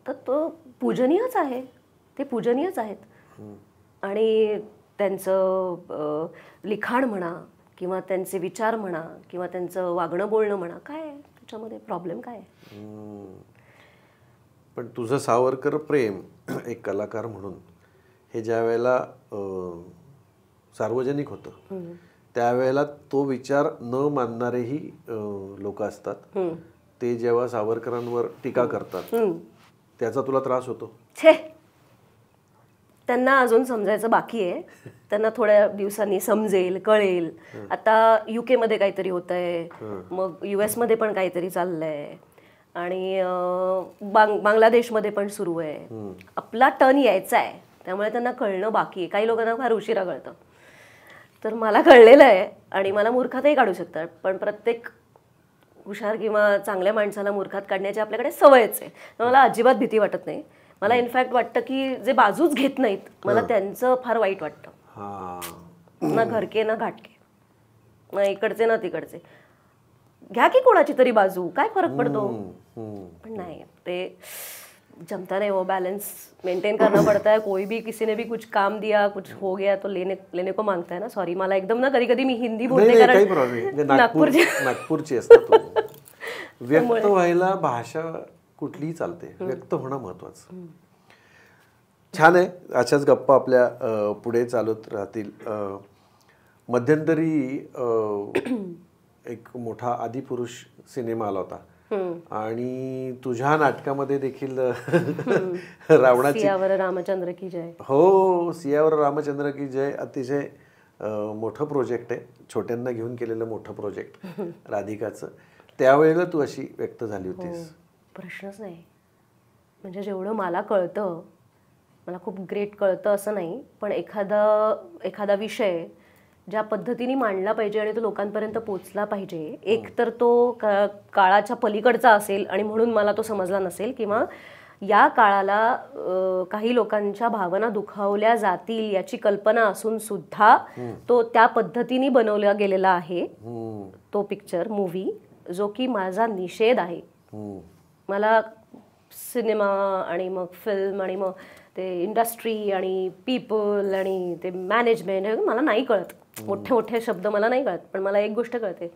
तर तो पूजनीयच आहे. ते पूजनीयच आहेत. आणि त्यांचं लिखाण म्हणा किंवा त्यांचे विचार म्हणा किंवा त्यांचं वागणं बोलणं म्हणा, काय त्याच्यामध्ये प्रॉब्लेम काय आहे? पण तुझं सावरकर प्रेम एक कलाकार म्हणून हे ज्या वेळेला सार्वजनिक होतं त्यावेळेला तो विचार न मानणारेही लोक असतात. ते जेव्हा सावरकरांवर टीका करतात त्याचा तुला त्रास होतो? छे, त्यांना अजून समजायचं बाकी आहे. त्यांना थोड्या दिवसांनी समजेल, कळेल. आता UK मध्ये काहीतरी होतंय, मग US मध्ये पण काहीतरी चाललंय आणि बांगलादेशमध्ये पण सुरू आहे. आपला टर्न यायचा आहे, त्यामुळे त्यांना कळणं बाकी आहे. काही लोकांना फार उशिरा कळतं. तर मला कळलेलं आहे आणि मला मूर्खातही काढू शकतात, पण प्रत्येक हुशार किंवा चांगल्या माणसाला मूर्खात काढण्याची आपल्याकडे सवयच आहे. मला अजिबात भीती वाटत नाही. मला इनफॅक्ट वाटतं की जे बाजूच घेत नाहीत, मला त्यांचं फार वाईट वाटतं. ना घरके ना घाटके, ना इकडचे ना तिकडचे. घ्या की कोणाची तरी बाजू, काय फरक पडतो. पण नाही, ते जमता नहीं. वो बैलेंस मेंटेन करना पड़ता है. कोई भी किसी ने भी कुछ काम दिया, कुछ हो गया तो लेने को मांगता है ना. सॉरी, मला एकदम ना कधी कधी मी हिंदी बोलते कारण नागपूरची असतात. व्यक्त व्हायला भाषा कुठलीही चालते, व्यक्त होणं महत्वाचं. छान आहे. अशाच गप्पा आपल्या पुढे चालत राहतील. मध्यंतरी एक मोठा आदिपुरुष सिनेमा आला होता आणि तुझ्या नाटकामध्ये देखील रावणाची, सियावर रामचंद्र की जय. हो, सियावर रामचंद्र की जय अतिशय मोठं प्रोजेक्ट आहे, छोट्यांना घेऊन केलेलं मोठं प्रोजेक्ट राधिकाचं. त्यावेळेला तू अशी व्यक्त झाली होतीस. प्रश्नच नाही. म्हणजे जेवढं मला कळतं, मला खूप ग्रेट कळतं असं नाही, पण एखादा विषय ज्या पद्धतीने मांडला पाहिजे आणि तो लोकांपर्यंत पोचला पाहिजे, एक तर तो काळाच्या पलीकडचा असेल आणि म्हणून मला तो समजला नसेल, किंवा या काळाला काही लोकांच्या भावना दुखावल्या जातील याची कल्पना असून सुद्धा तो त्या पद्धतीने बनवला गेलेला आहे तो पिक्चर, मूवी, जो की माझा निषेध आहे. मला सिनेमा आणि मग फिल्म आणि मग ते इंडस्ट्री आणि पीपल आणि ते मॅनेजमेंट मला नाही कळत, मोठे मोठे शब्द मला नाही कळत, पण मला एक गोष्ट कळते,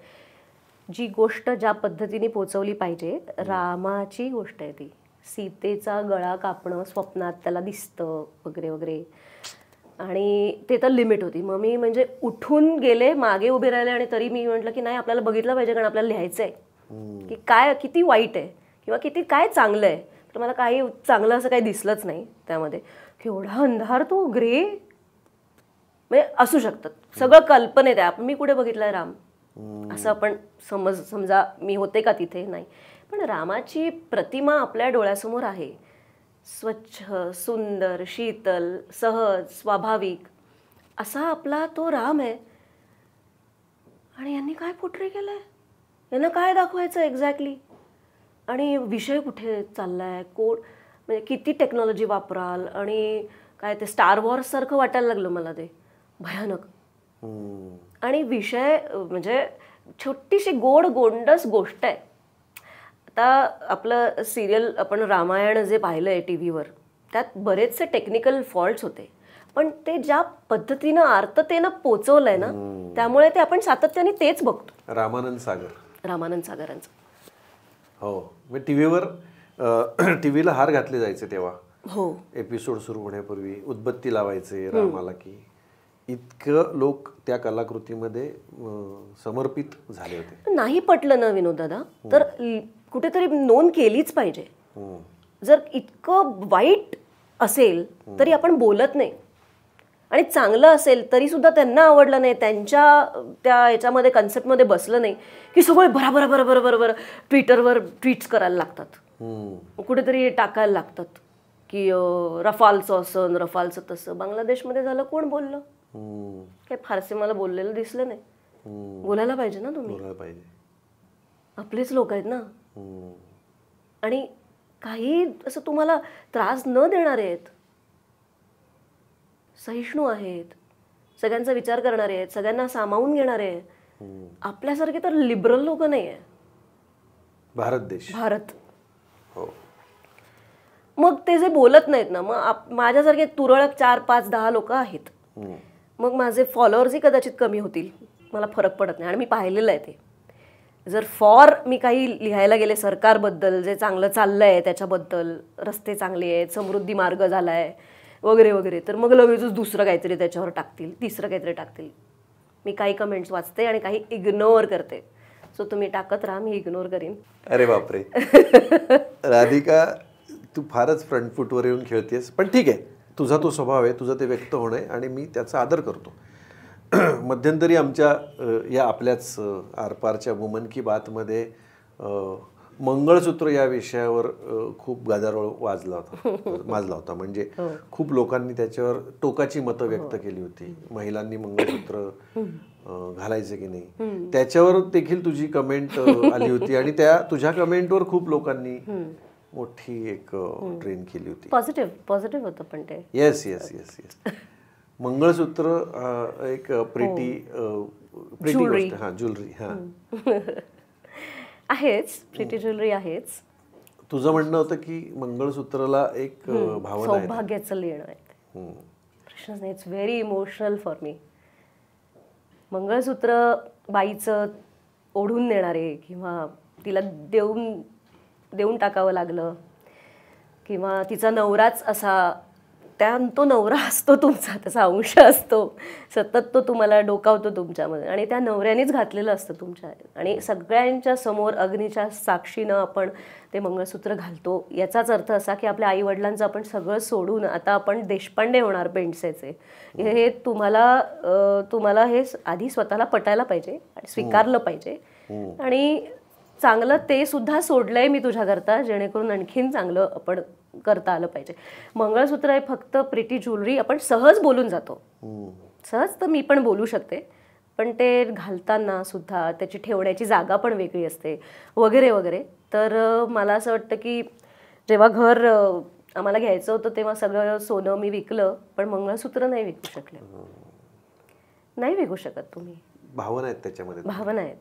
जी गोष्ट ज्या पद्धतीने पोचवली पाहिजे, रामाची गोष्ट आहे ती, सीतेचा गळा कापणं स्वप्नात त्याला दिसतं वगैरे वगैरे, आणि ते तर लिमिट होती. मग मी म्हणजे उठून गेले, मागे उभे राहिले, आणि तरी मी म्हटलं की नाही, आपल्याला बघितलं पाहिजे, कारण आपल्याला लिहायचं आहे की काय किती वाईट आहे किंवा किती काय चांगलं आहे. तर मला काही चांगलं असं काही दिसलंच नाही त्यामध्ये. केवढा अंधार तो ग्रे, म्हणजे असू शकतात, सगळं कल्पनेत आहे. मी कुठे बघितलंय राम असं आपण समजा मी होते का तिथे, नाही, पण रामाची प्रतिमा आपल्या डोळ्यासमोर आहे, स्वच्छ, सुंदर, शीतल, सहज, स्वाभाविक असा आपला तो राम आहे. आणि यांनी काय पोट्रे केलंय, यांना काय दाखवायचं एक्झॅक्टली, आणि विषय कुठे चाललाय, म्हणजे किती टेक्नॉलॉजी वापराल, आणि काय ते स्टार वॉर्स सारखं वाटायला लागलं मला, ते भयानक. आणि विषय म्हणजे छोटीशी गोंडस गोष्ट आहे. आता आपलं सिरियल आपण रामायण जे पाहिलंय टीव्हीवर, त्यात बरेचसे टेक्निकल फॉल्ट्स होते, पण ते ज्या पद्धतीनं आर्ततेनं पोचवलंय ना, त्यामुळे ते आपण सातत्याने तेच बघतो. रामानंद सागरांचं. हो, म्हणजे टीव्हीला हार घातले जायचे तेव्हा. हो, एपिसोड सुरू होण्यापूर्वी उदबत्ती लावायचे रामाला, की इतकं लोक त्या कलाकृतीमध्ये समर्पित झाले होते. नाही पटलं ना विनोद दादा, तर कुठेतरी नोंद केलीच पाहिजे. जर इतकं वाईट असेल तरी आपण बोलत नाही, आणि चांगलं असेल तरी सुद्धा त्यांना आवडलं नाही, त्यांच्या त्या याच्यामध्ये कन्सेप्टमध्ये बसलं नाही, की सगळं बरोबर ट्विटरवर ट्वीट्स करायला लागतात, कुठेतरी टाकायला लागतात की रफालचं असं रफालचं तसं. बांगलादेशमध्ये झालं, कोण बोललं, काय फारसे मला बोललेलं दिसलं नाही. बोलायला पाहिजे ना तुम्ही, आपलेच लोक आहेत ना. आणि काही असं तुम्हाला त्रास न देणारे आहेत, सहिष्णू आहेत, सगळ्यांचा विचार करणारे आहेत, सगळ्यांना सामावून घेणारे आहेत. आपल्यासारखे तर लिबरल लोक नाही आहे भारत. हो. मग ते जे बोलत नाहीत ना, मग माझ्यासारखे तुरळक 4, 5, 10 लोक आहेत, मग माझे फॉलोअर्सही कदाचित कमी होतील, मला फरक पडत नाही. आणि मी पाहिलेलं आहे ते. जर मी काही लिहायला गेले सरकारबद्दल, जे चांगलं चाललंय त्याच्याबद्दल, रस्ते चांगले आहेत, समृद्धी मार्ग झालाय वगैरे वगैरे, तर मग लगेचच दुसरं काहीतरी त्याच्यावर टाकतील, तिसरं काहीतरी टाकतील. मी काही कमेंट्स वाचते आणि काही इग्नोर करते. सो तुम्ही टाकत राहा, मी इग्नोर करीन. अरे बापरे. राधिका, तू फारच फ्रंट फूटवर येऊन खेळतेस, पण ठीक आहे, तुझा तो स्वभाव आहे, तुझं ते व्यक्त होणं आहे, आणि मी त्याचा आदर करतो. मध्यंतरी आमच्या या आपल्याच आरपारच्या वुमन की बातमध्ये मंगळसूत्र या विषयावर खूप गदारोळ माजला होता. म्हणजे खूप लोकांनी त्याच्यावर टोकाची मतं व्यक्त केली होती. महिलांनी मंगळसूत्र घालायचे की नाही, त्याच्यावर देखील तुझी कमेंट आली होती, आणि त्या तुझ्या कमेंटवर खूप लोकांनी मोठी एक ट्रेन केली होती. पॉझिटिव्ह होतं पण ते. येस. मंगळसूत्र एक प्रिटी गोष्ट. हा, ज्वेलरी. हा आहेच, प्रिटी ज्वेलरी आहेच. तुझं म्हणणं होतं की मंगळसूत्राला एक भावना आहे, सौभाग्याचं लेणं आहे. प्रश्नच नाही. It's very emotional for me. Mangalsutra बाईचं ओढून नेणारे, किंवा तिला देऊन टाकावं लागलं, किंवा तिचा नवराच असा तो नवरा असतो तुमचा, त्याचा अंश असतो, सतत तो तुम्हाला डोकावतो तुमच्यामध्ये आणि त्या नवऱ्यानेच घातलेलं असतं तुमच्या. आणि सगळ्यांच्या समोर अग्नीच्या साक्षीनं आपण ते मंगळसूत्र घालतो. याचाच अर्थ असा की आपल्या आईवडिलांचं आपण सगळं सोडून आता आपण देशपांडे होणार पेंडसेचे. हे तुम्हाला हे आधी स्वतःला पटायला पाहिजे आणि स्वीकारलं पाहिजे. आणि चांगलं ते सुद्धा सोडलंय मी तुझ्याकरता, जेणेकरून आणखीन चांगलं आपण करता आलं पाहिजे. मंगळसूत्र हे फक्त प्रिटी ज्वेलरी, आपण सहज बोलून जातो, सहज तर मी पण बोलू शकते, पण ते घालताना सुद्धा त्याची ठेवण्याची जागा पण वेगळी असते वगैरे वगैरे. तर मला असं वाटतं की जेव्हा घर आम्हाला घ्यायचं होतं तेव्हा सगळं सोनं मी विकलं, पण मंगळसूत्र नाही विकू शकले. नाही विकू शकत तुम्ही. भावना आहेत त्याच्यामध्ये, भावना आहेत.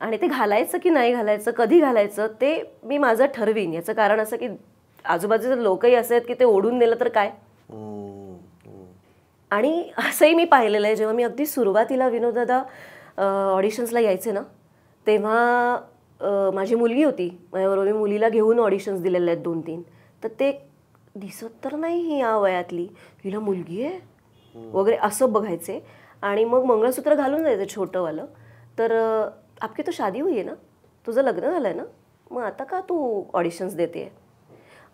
आणि ते घालायचं की नाही घालायचं, कधी घालायचं ते मी माझं ठरवीन. याचं कारण असं की आजूबाजूचे लोकही असे आहेत की ते ओढून नेलं तर काय. आणि असंही मी पाहिलेलं आहे, जेव्हा मी अगदी सुरुवातीला विनोददादा ऑडिशन्सला यायचे ना, तेव्हा माझी मुलगी होती माझ्याबरोबर, मी मुलीला घेऊन ऑडिशन्स दिलेले आहेत 2-3. तर ते दिसत तर नाही ही या वयातली, हिला मुलगी आहे वगैरे असं बघायचे. आणि मग मंगळसूत्र घालून जायचं छोटंवालं. तर आपकी तो शादी हुई आहे ना, तुझं लग्न झालं आहे ना, मग आता का तू ऑडिशन्स देते.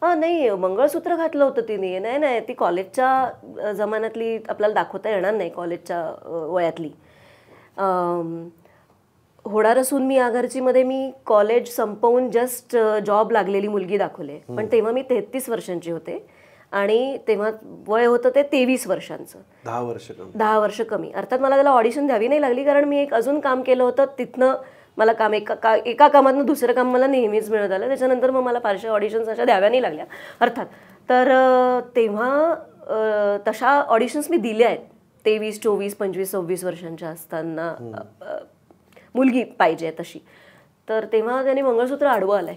नाही मंगळसूत्र घातलं होतं तिने. नाही ती कॉलेजच्या जमान्यातली आपल्याला दाखवता येणार नाही, कॉलेजच्या वयातली. होणार असून मी आघरचीमध्ये मी कॉलेज संपवून जस्ट जॉब लागलेली मुलगी दाखवले, पण तेव्हा मी 33 वर्षांची होते आणि तेव्हा वय होतं ते 23 वर्षांचं. 10 वर्ष कमी. अर्थात मला त्याला ऑडिशन द्यावी नाही लागली, कारण मी एक अजून काम केलं होतं, तिथनं मला काम एका कामातनं दुसरं काम मला नेहमीच मिळत आलं. त्याच्यानंतर मग मला फारशा ऑडिशन्स अशा द्याव्या नाही लागल्या अर्थात. तर तेव्हा तशा ऑडिशन्स मी दिल्या आहेत 23, 24, 25, 26 वर्षांच्या असताना. मुलगी पाहिजे तशी. तर तेव्हा त्याने मंगळसूत्र आडवं आलंय.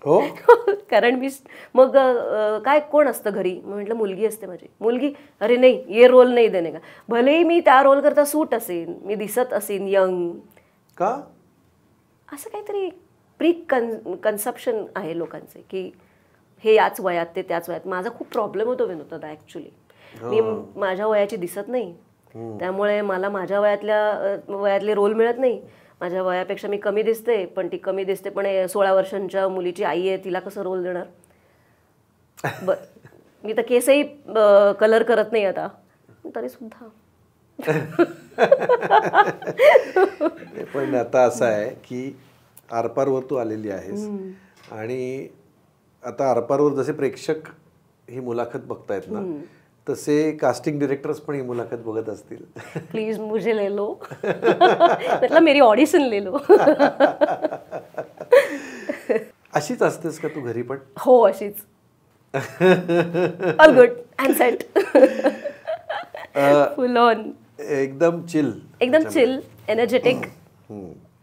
हो. कारण मी मग काय कोण असतं घरी, म्हटलं मुलगी असते माझी. मुलगी, अरे नाही ये रोल नाही देणे का. भलेही मी त्या रोल करता सूट असेन, मी दिसत असेन यंग का, असं काहीतरी प्री कन्सेप्शन आहे लोकांचे की हे याच वयात ते त्याच वयात. माझा खूप प्रॉब्लेम होतो विनोददा ॲक्च्युली. मी माझ्या वयाची दिसत नाही, त्यामुळे मला माझ्या वयातले रोल मिळत नाही. माझ्या वयापेक्षा मी कमी दिसते, पण ती कमी दिसते पण 16 वर्षांच्या मुलीची आई आहे, तिला कसं रोल देणार. मी तर केसही कलर करत नाही आता, तरी सुद्धा. पण आता असं आहे की आरपारवर तू आलेली आहेस आणि आता आरपारवर जसे प्रेक्षक ही मुलाखत बघतायत ना, तसे कास्टिंग डायरेक्टर्स पण ही मुलाखत बघत असतील. प्लीज मुझे ले लो, मतलब मेरी ऑडिशन ले लो. अशीच असतेस का तू घरी पण? हो अशीच. All good, I am set. Full on, एकदम चिल, एनर्जेटिक.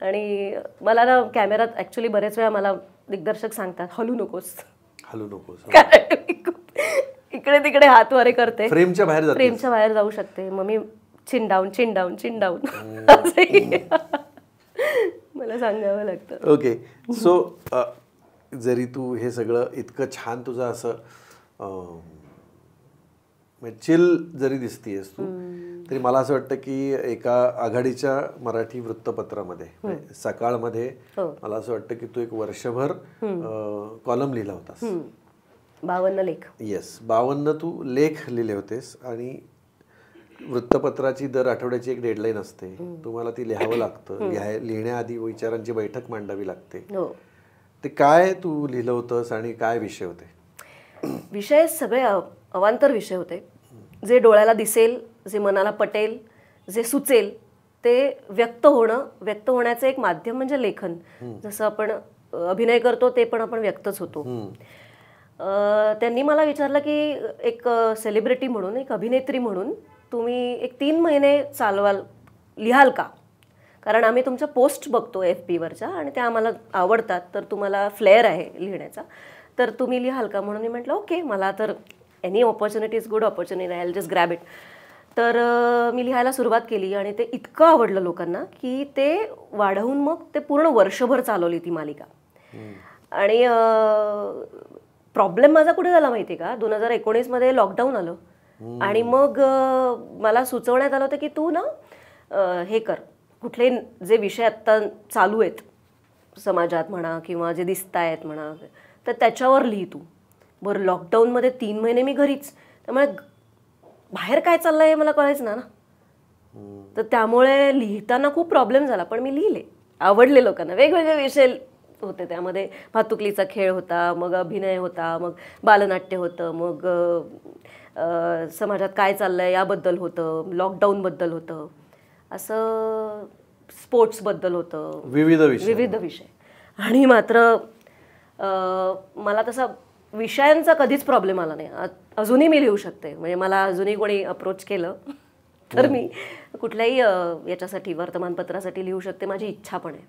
आणि मला ना कॅमेरात ऍक्च्युली बरेच वेळा मला दिग्दर्शक सांगतात हलू नकोस. इकडे तिकडे हात वारे करते, फ्रेमच्या बाहेर जाऊ शकते. मग मी चिन डाऊन मला सांगावं लागतं. ओके. सो जरी तू हे सगळं इतकं छान तुझं असं चिल जरी दिसतीयस तू, तरी मला असं वाटतं की एका आघाडीच्या मराठी वृत्तपत्रामध्ये सकाळमध्ये मला असं वाटतं की तू एक वर्षभर कॉलम लिहिला होतास. 52 लेख. येस, 52 तू लेख लिहिले होतेस. आणि वृत्तपत्राची दर आठवड्याची एक डेडलाईन असते, तुम्हाला ती लिहावं लागतं. लिहिण्याआधी विचारांची बैठक मांडावी लागते. ते काय तू लिहिलं होतंस आणि काय विषय होते? विषय सगळे अवांतर विषय होते. जे डोळ्याला दिसेल, जे मनाला पटेल, जे सुचेल ते व्यक्त होण्याचं एक माध्यम म्हणजे लेखन. जसं आपण अभिनय करतो ते पण आपण व्यक्तच होतो. त्यांनी मला विचारलं की एक सेलिब्रिटी म्हणून, एक अभिनेत्री म्हणून तुम्ही एक 3 महिने लिहाल का, कारण आम्ही तुमच्या पोस्ट बघतो FB वरच्या आणि त्या आम्हाला आवडतात, तर तुम्हाला फ्लेअर आहे लिहिण्याचा, तर तुम्ही लिहाल का. म्हणून मी म्हटलं ओके, मला तर any opportunity is good opportunity, I will just grab it. तर मी लिहायला सुरुवात केली आणि ते इतकं आवडलं लोकांना की ते वाढवून मग ते पूर्ण वर्षभर चालवली ती मालिका. आणि प्रॉब्लेम माझा कुठे झाला माहिती का, 2019 मध्ये लॉकडाऊन आलं आणि मग मला सुचवण्यात आलं होतं की तू ना हे कर, कुठले जे विषय आत्ता चालू आहेत समाजात म्हणा किंवा जे दिसत आहेत म्हणा, तर त्याच्यावर लिही तू. बरं, लॉकडाऊनमध्ये 3 महिने मी घरीच, त्यामुळे बाहेर काय चाललंय हे मला कळायचं ना. तर त्यामुळे लिहिताना खूप प्रॉब्लेम झाला, पण मी लिहिले. आवडले लोकांना. वेगवेगळे विषय होते त्यामध्ये. भातुकलीचा खेळ होता, मग अभिनय होता, मग बालनाट्य होतं, मग समाजात काय चाललंय याबद्दल होतं, लॉकडाऊनबद्दल होतं, असं स्पोर्ट्सबद्दल होतं, विविध विषय. आणि मात्र मला तसा विषयांचा कधीच प्रॉब्लेम आला नाही. अजूनही मी लिहू शकते. म्हणजे मला अजूनही कोणी अप्रोच केलं तर मी कुठल्याही याच्यासाठी वर्तमानपत्रासाठी लिहू शकते. माझी इच्छा पण आहे.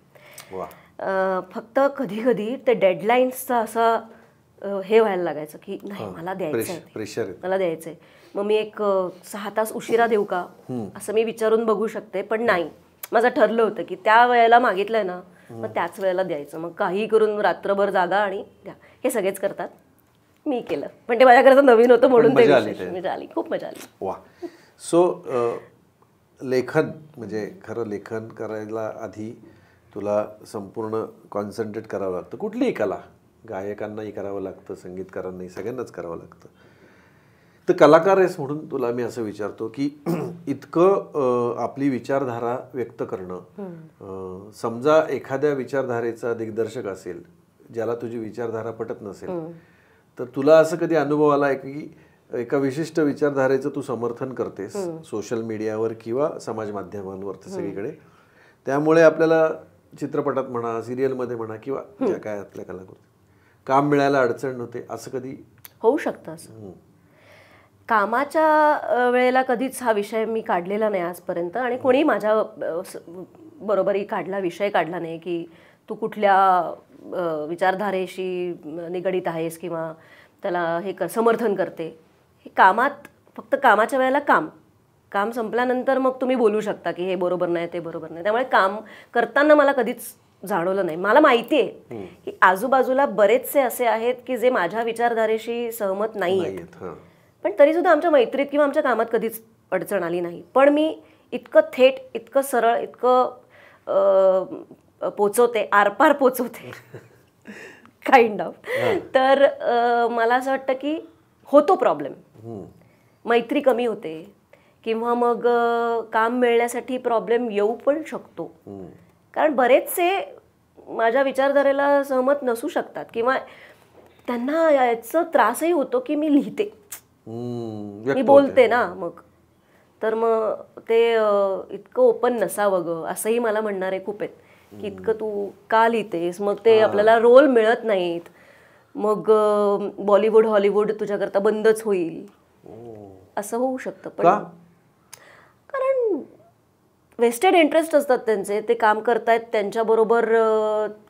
फक्त कधी कधी ते डेडलाईन्सचा असा हे व्हायला लागायचं की नाही, मला द्यायचंय, मला द्यायचंय, मग मी एक 6 तास उशिरा देऊ का असं मी विचारून बघू शकते. पण नाही, माझं ठरलं होतं की त्या वेळेला मागितलंय ना, मग त्याच वेळेला द्यायचं. मग काही करून रात्रभर जागा आणि द्या. हे सगळेच करतात, मी केलं. पण ते माझ्याकडे नवीन होतं म्हणून ते मजा आली, खूप मजा आली. वा. सो लेखन म्हणजे खरं लेखन करायला आधी तुला संपूर्ण कॉन्सन्ट्रेट करावं लागतं. कुठलीही कला, गायकांनाही करावं लागतं, संगीतकारांनाही, सगळ्यांनाच करावं लागतं. तर कलाकार आहेस म्हणून तुला मी असं विचारतो की इतकं आपली विचारधारा व्यक्त करणं, समजा एखाद्या विचारधारेचा दिग्दर्शक असेल ज्याला तुझी विचारधारा पटत नसेल, तर तुला असं कधी अनुभव आला आहे की एका विशिष्ट विचारधारेचं तू समर्थन करतेस सोशल मीडियावर किंवा समाज माध्यमांवर सगळीकडे, त्यामुळे आपल्याला चित्रपटात म्हणा, सिरियलमध्ये म्हणा किंवा ज्या काय आपल्या कलाकृती काम मिळायला अडचण होते, असं कधी होऊ शकतं? असं कामाच्या वेळेला कधीच हा विषय मी काढलेला नाही आजपर्यंत, आणि कोणी माझ्या बरोबरही विषय काढला नाही की तू कुठल्या विचारधारेशी निगडीत आहेस किंवा त्याला हे समर्थन करते. हे कामात, फक्त कामाच्या वेळेला काम संपल्यानंतर मग तुम्ही बोलू शकता की हे बरोबर नाही, ते बरोबर नाही. त्यामुळे काम करताना मला कधीच जाणवलं नाही. मला माहिती आहे की आजूबाजूला बरेचसे असे आहेत की जे माझ्या विचारधारेशी सहमत नाही आहेत, पण तरीसुद्धा आमच्या मैत्रीत किंवा आमच्या कामात कधीच अडचण आली नाही. पण मी इतकं थेट, इतकं सरळ, इतकं पोचवते, आरपार पोचवते काइंड ऑफ. तर मला असं वाटतं की होतो प्रॉब्लेम, मैत्री कमी होते किंवा मग काम मिळण्यासाठी प्रॉब्लेम येऊ पण शकतो. कारण बरेचसे माझ्या विचारधारेला सहमत नसू शकतात किंवा त्यांना याचा त्रासही होतो की मी लिहिते, मी बोलते ना, मग तर मग ते इतकं ओपन नसावं ग, असंही मला म्हणणारे खूप आहेत की इतकं तू का लिहितेस, मग ते आपल्याला रोल मिळत नाहीत, मग बॉलिवूड हॉलिवूड तुझ्याकरता बंदच होईल, असं होऊ शकतं. पण कारण वेस्टेड इंटरेस्ट असतात त्यांचे, ते काम करतायत, त्यांच्याबरोबर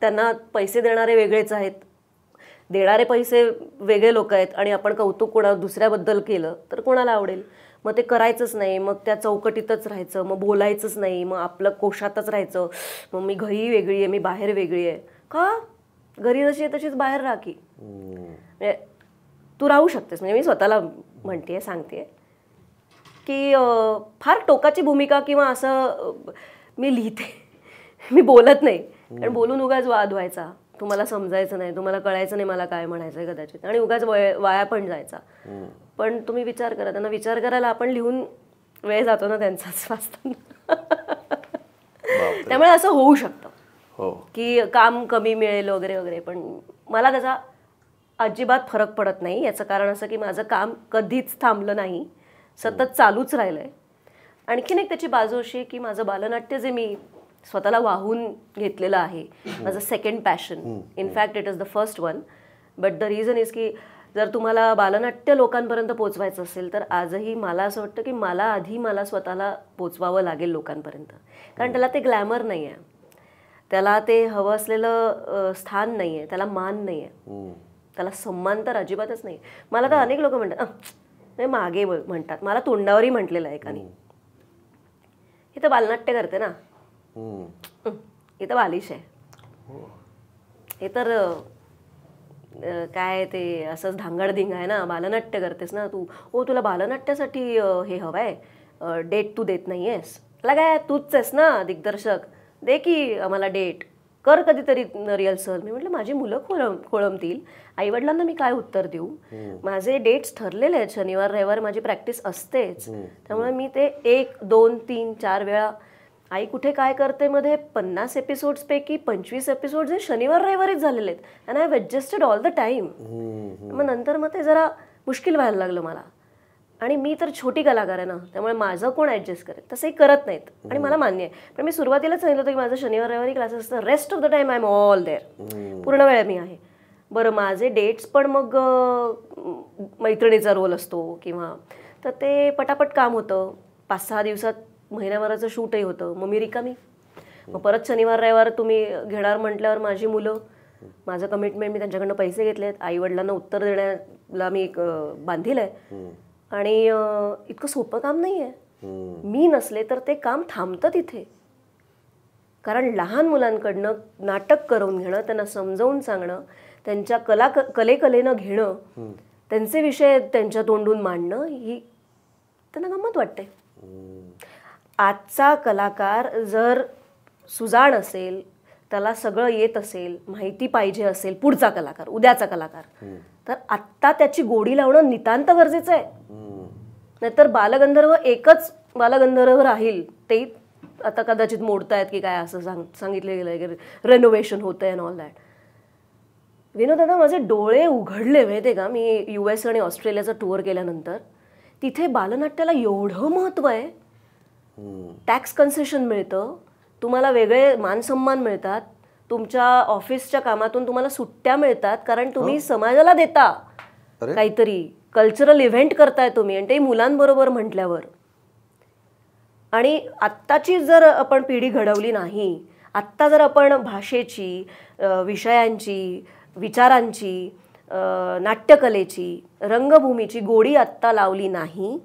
त्यांना पैसे देणारे वेगळेच आहेत, देणारे पैसे वेगळे लोक आहेत, आणि आपण कौतुक कोणा दुसऱ्याबद्दल केलं तर कोणाला आवडेल. मग ते करायचंच नाही, मग त्या चौकटीतच राहायचं, मग बोलायचंच नाही, मग आपलं कोशातच राहायचं. मग मी घरी वेगळी आहे, मी बाहेर वेगळी आहे. का? घरी जशी आहे तशीच बाहेर राहा की. म्हणजे तू राहू शकतेस. म्हणजे मी स्वतःला म्हणतेय, सांगतेय की फार टोकाची भूमिका किंवा असं मी लिहिते, मी बोलत नाही. कारण बोलून उगाच वाद व्हायचा, तुम्हाला समजायचं नाही, तुम्हाला कळायचं नाही मला काय म्हणायचंय कदाचित, आणि उगाच वाया पण जायचा. पण तुम्ही विचार करा, त्यांना विचार करायला आपण लिहून वेळ जातो ना त्यांचाच वाचताना. त्यामुळे असं होऊ शकतं की काम कमी मिळेल वगैरे वगैरे. पण मला त्याचा अजिबात फरक पडत नाही. याचं कारण असं की माझं काम कधीच थांबलं नाही, सतत चालूच राहिलंय. आणखीन एक त्याची बाजू अशी की माझं बालनाट्य जे मी स्वतःला वाहून घेतलेलं आहे, माझं second passion, in fact it is the first one, but the reason is की जर तुम्हाला बालनाट्य लोकांपर्यंत पोचवायचं असेल तर आजही मला असं वाटतं की मला स्वतःला पोचवावं लागेल लोकांपर्यंत. कारण त्याला ते ग्लॅमर नाही आहे, त्याला ते हवं असलेलं स्थान नाही आहे, त्याला मान नाही आहे, त्याला सन्मान तर अजिबातच नाही. मला तर अनेक लोक म्हणतात, मागे म्हणतात, मला तोंडावरही म्हटलेलं आहे एकाने, इथं बालनाट्य करते ना, इथं बालिश आहे, हे तर काय ते असंच धांगडधिंग आहे ना, बालनाट्य करतेस ना तू, हो तुला बालनाट्यासाठी हे हवंय, डेट तू देत नाहीयेस, मला काय तूच आहेस ना दिग्दर्शक, दे की आम्हाला डेट, कर कधीतरी रिहर्सल. मी म्हटलं माझी मुलं खोळंबतील, आईवडिलांना मी काय उत्तर देऊ, माझे डेट्स ठरलेले आहेत, शनिवार रविवार माझी प्रॅक्टिस असतेच, त्यामुळे मी ते 1 2 3 4 वेळा, आई कुठे काय करते मध्ये 50 एपिसोड्स पैकी 25 एपिसोड्स हे शनिवार रविवारीच झालेले आहेत, and I have adjusted all the time. मग नंतर मग ते जरा मुश्किल व्हायला लागलं मला, आणि मी तर छोटी कलाकार आहे ना, त्यामुळे माझं कोण ॲडजस्ट करेल, तसंही करत नाहीत, आणि मला मान्य आहे. पण मी सुरुवातीलाच सांगितलं होतं की माझं शनिवार रविवारी क्लासेस असतं, rest of the time I am all there, पूर्ण वेळ मी आहे. बरं माझे डेट्स पण मग मैत्रिणीचा रोल असतो किंवा, तर ते पटापट काम होतं, 5-6 दिवसात महिन्याभराचं शूटही होतं, मग मी रिकामी. मग परत शनिवार रविवार तुम्ही घेणार म्हटल्यावर माझी मुलं, माझं कमिटमेंट, मी त्यांच्याकडनं पैसे घेतलेत, आईवडिलांना उत्तर देण्याला मी बांधील आहे, आणि इतकं सोपं काम नाही आहे. मी नसले तर ते काम थांबतं तिथे, कारण लहान मुलांकडनं नाटक करवून घेणं, त्यांना समजावून सांगणं, त्यांच्या कलेनं घेणं, त्यांचे विषय त्यांच्या तोंडून मांडणं, ही त्यांना गंमत वाटते. आजचा कलाकार जर सुजाण असेल, त्याला सगळं येत असेल, माहिती पाहिजे असेल, पुढचा कलाकार, उद्याचा कलाकार, तर आत्ता त्याची गोडी लावणं नितांत गरजेचं आहे. नाहीतर बालगंधर्व एकच बालगंधर्व राहील, ते आता कदाचित मोडतायत की काय असं सांगितलं गेलं की रेनोव्हेशन होतंय अँड ऑल दॅट. विनोद दादा, माझे डोळे उघडले माहिती आहे का, मी US आणि ऑस्ट्रेलियाचा टूर केल्यानंतर. तिथे बालनाट्याला एवढं महत्त्व आहे, टॅक्स कन्सेशन मिळतं, तुम्हाला वेगळे मानसन्मान मिळतात, तुमच्या ऑफिसच्या कामातून तुम्हाला सुट्ट्या मिळतात, कारण तुम्ही समाजाला देता काहीतरी, कल्चरल इव्हेंट करताय तुम्ही, आणि ते मुलांबरोबर म्हटल्यावर. आणि आत्ताची जर आपण पिढी घडवली नाही, आत्ता जर आपण भाषेची, विषयांची, विचारांची, नाट्यकलेची, रंगभूमीची गोडी आत्ता लावली नाही,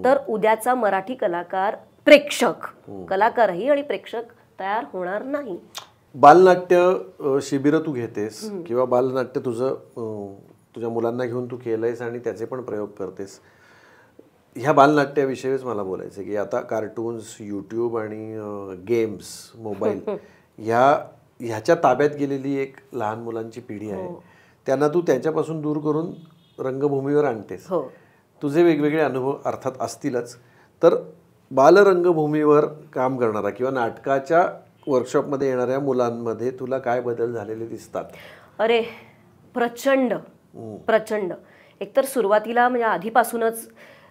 तर उद्याचा मराठी कलाकार, प्रेक्षक, कलाकारही आणि प्रेक्षक तयार होणार नाही. बालनाट्य शिबिरं तू घेतेस किंवा बालनाट्य तुझ्या मुलांना घेऊन तू केलंयस आणि त्याचे पण प्रयोग करतेस. ह्या बालनाट्याविषयीच मला बोलायचं की आता कार्टून्स, यूट्यूब आणि गेम्स, मोबाईल ह्याच्या ताब्यात गेलेली एक लहान मुलांची पिढी आहे. त्यांना तू त्यांच्यापासून दूर करून रंगभूमीवर आणतेस. तुझे वेगवेगळे अनुभव अर्थात असतीलच. तर बालरंगभूमीवर काम करणारा किंवा नाटकाच्या वर्कशॉपमध्ये येणाऱ्या मुलांमध्ये तुला काय बदल झालेले दिसतात? अरे प्रचंड प्रचंड. एकतर सुरुवातीला म्हणजे आधीपासूनच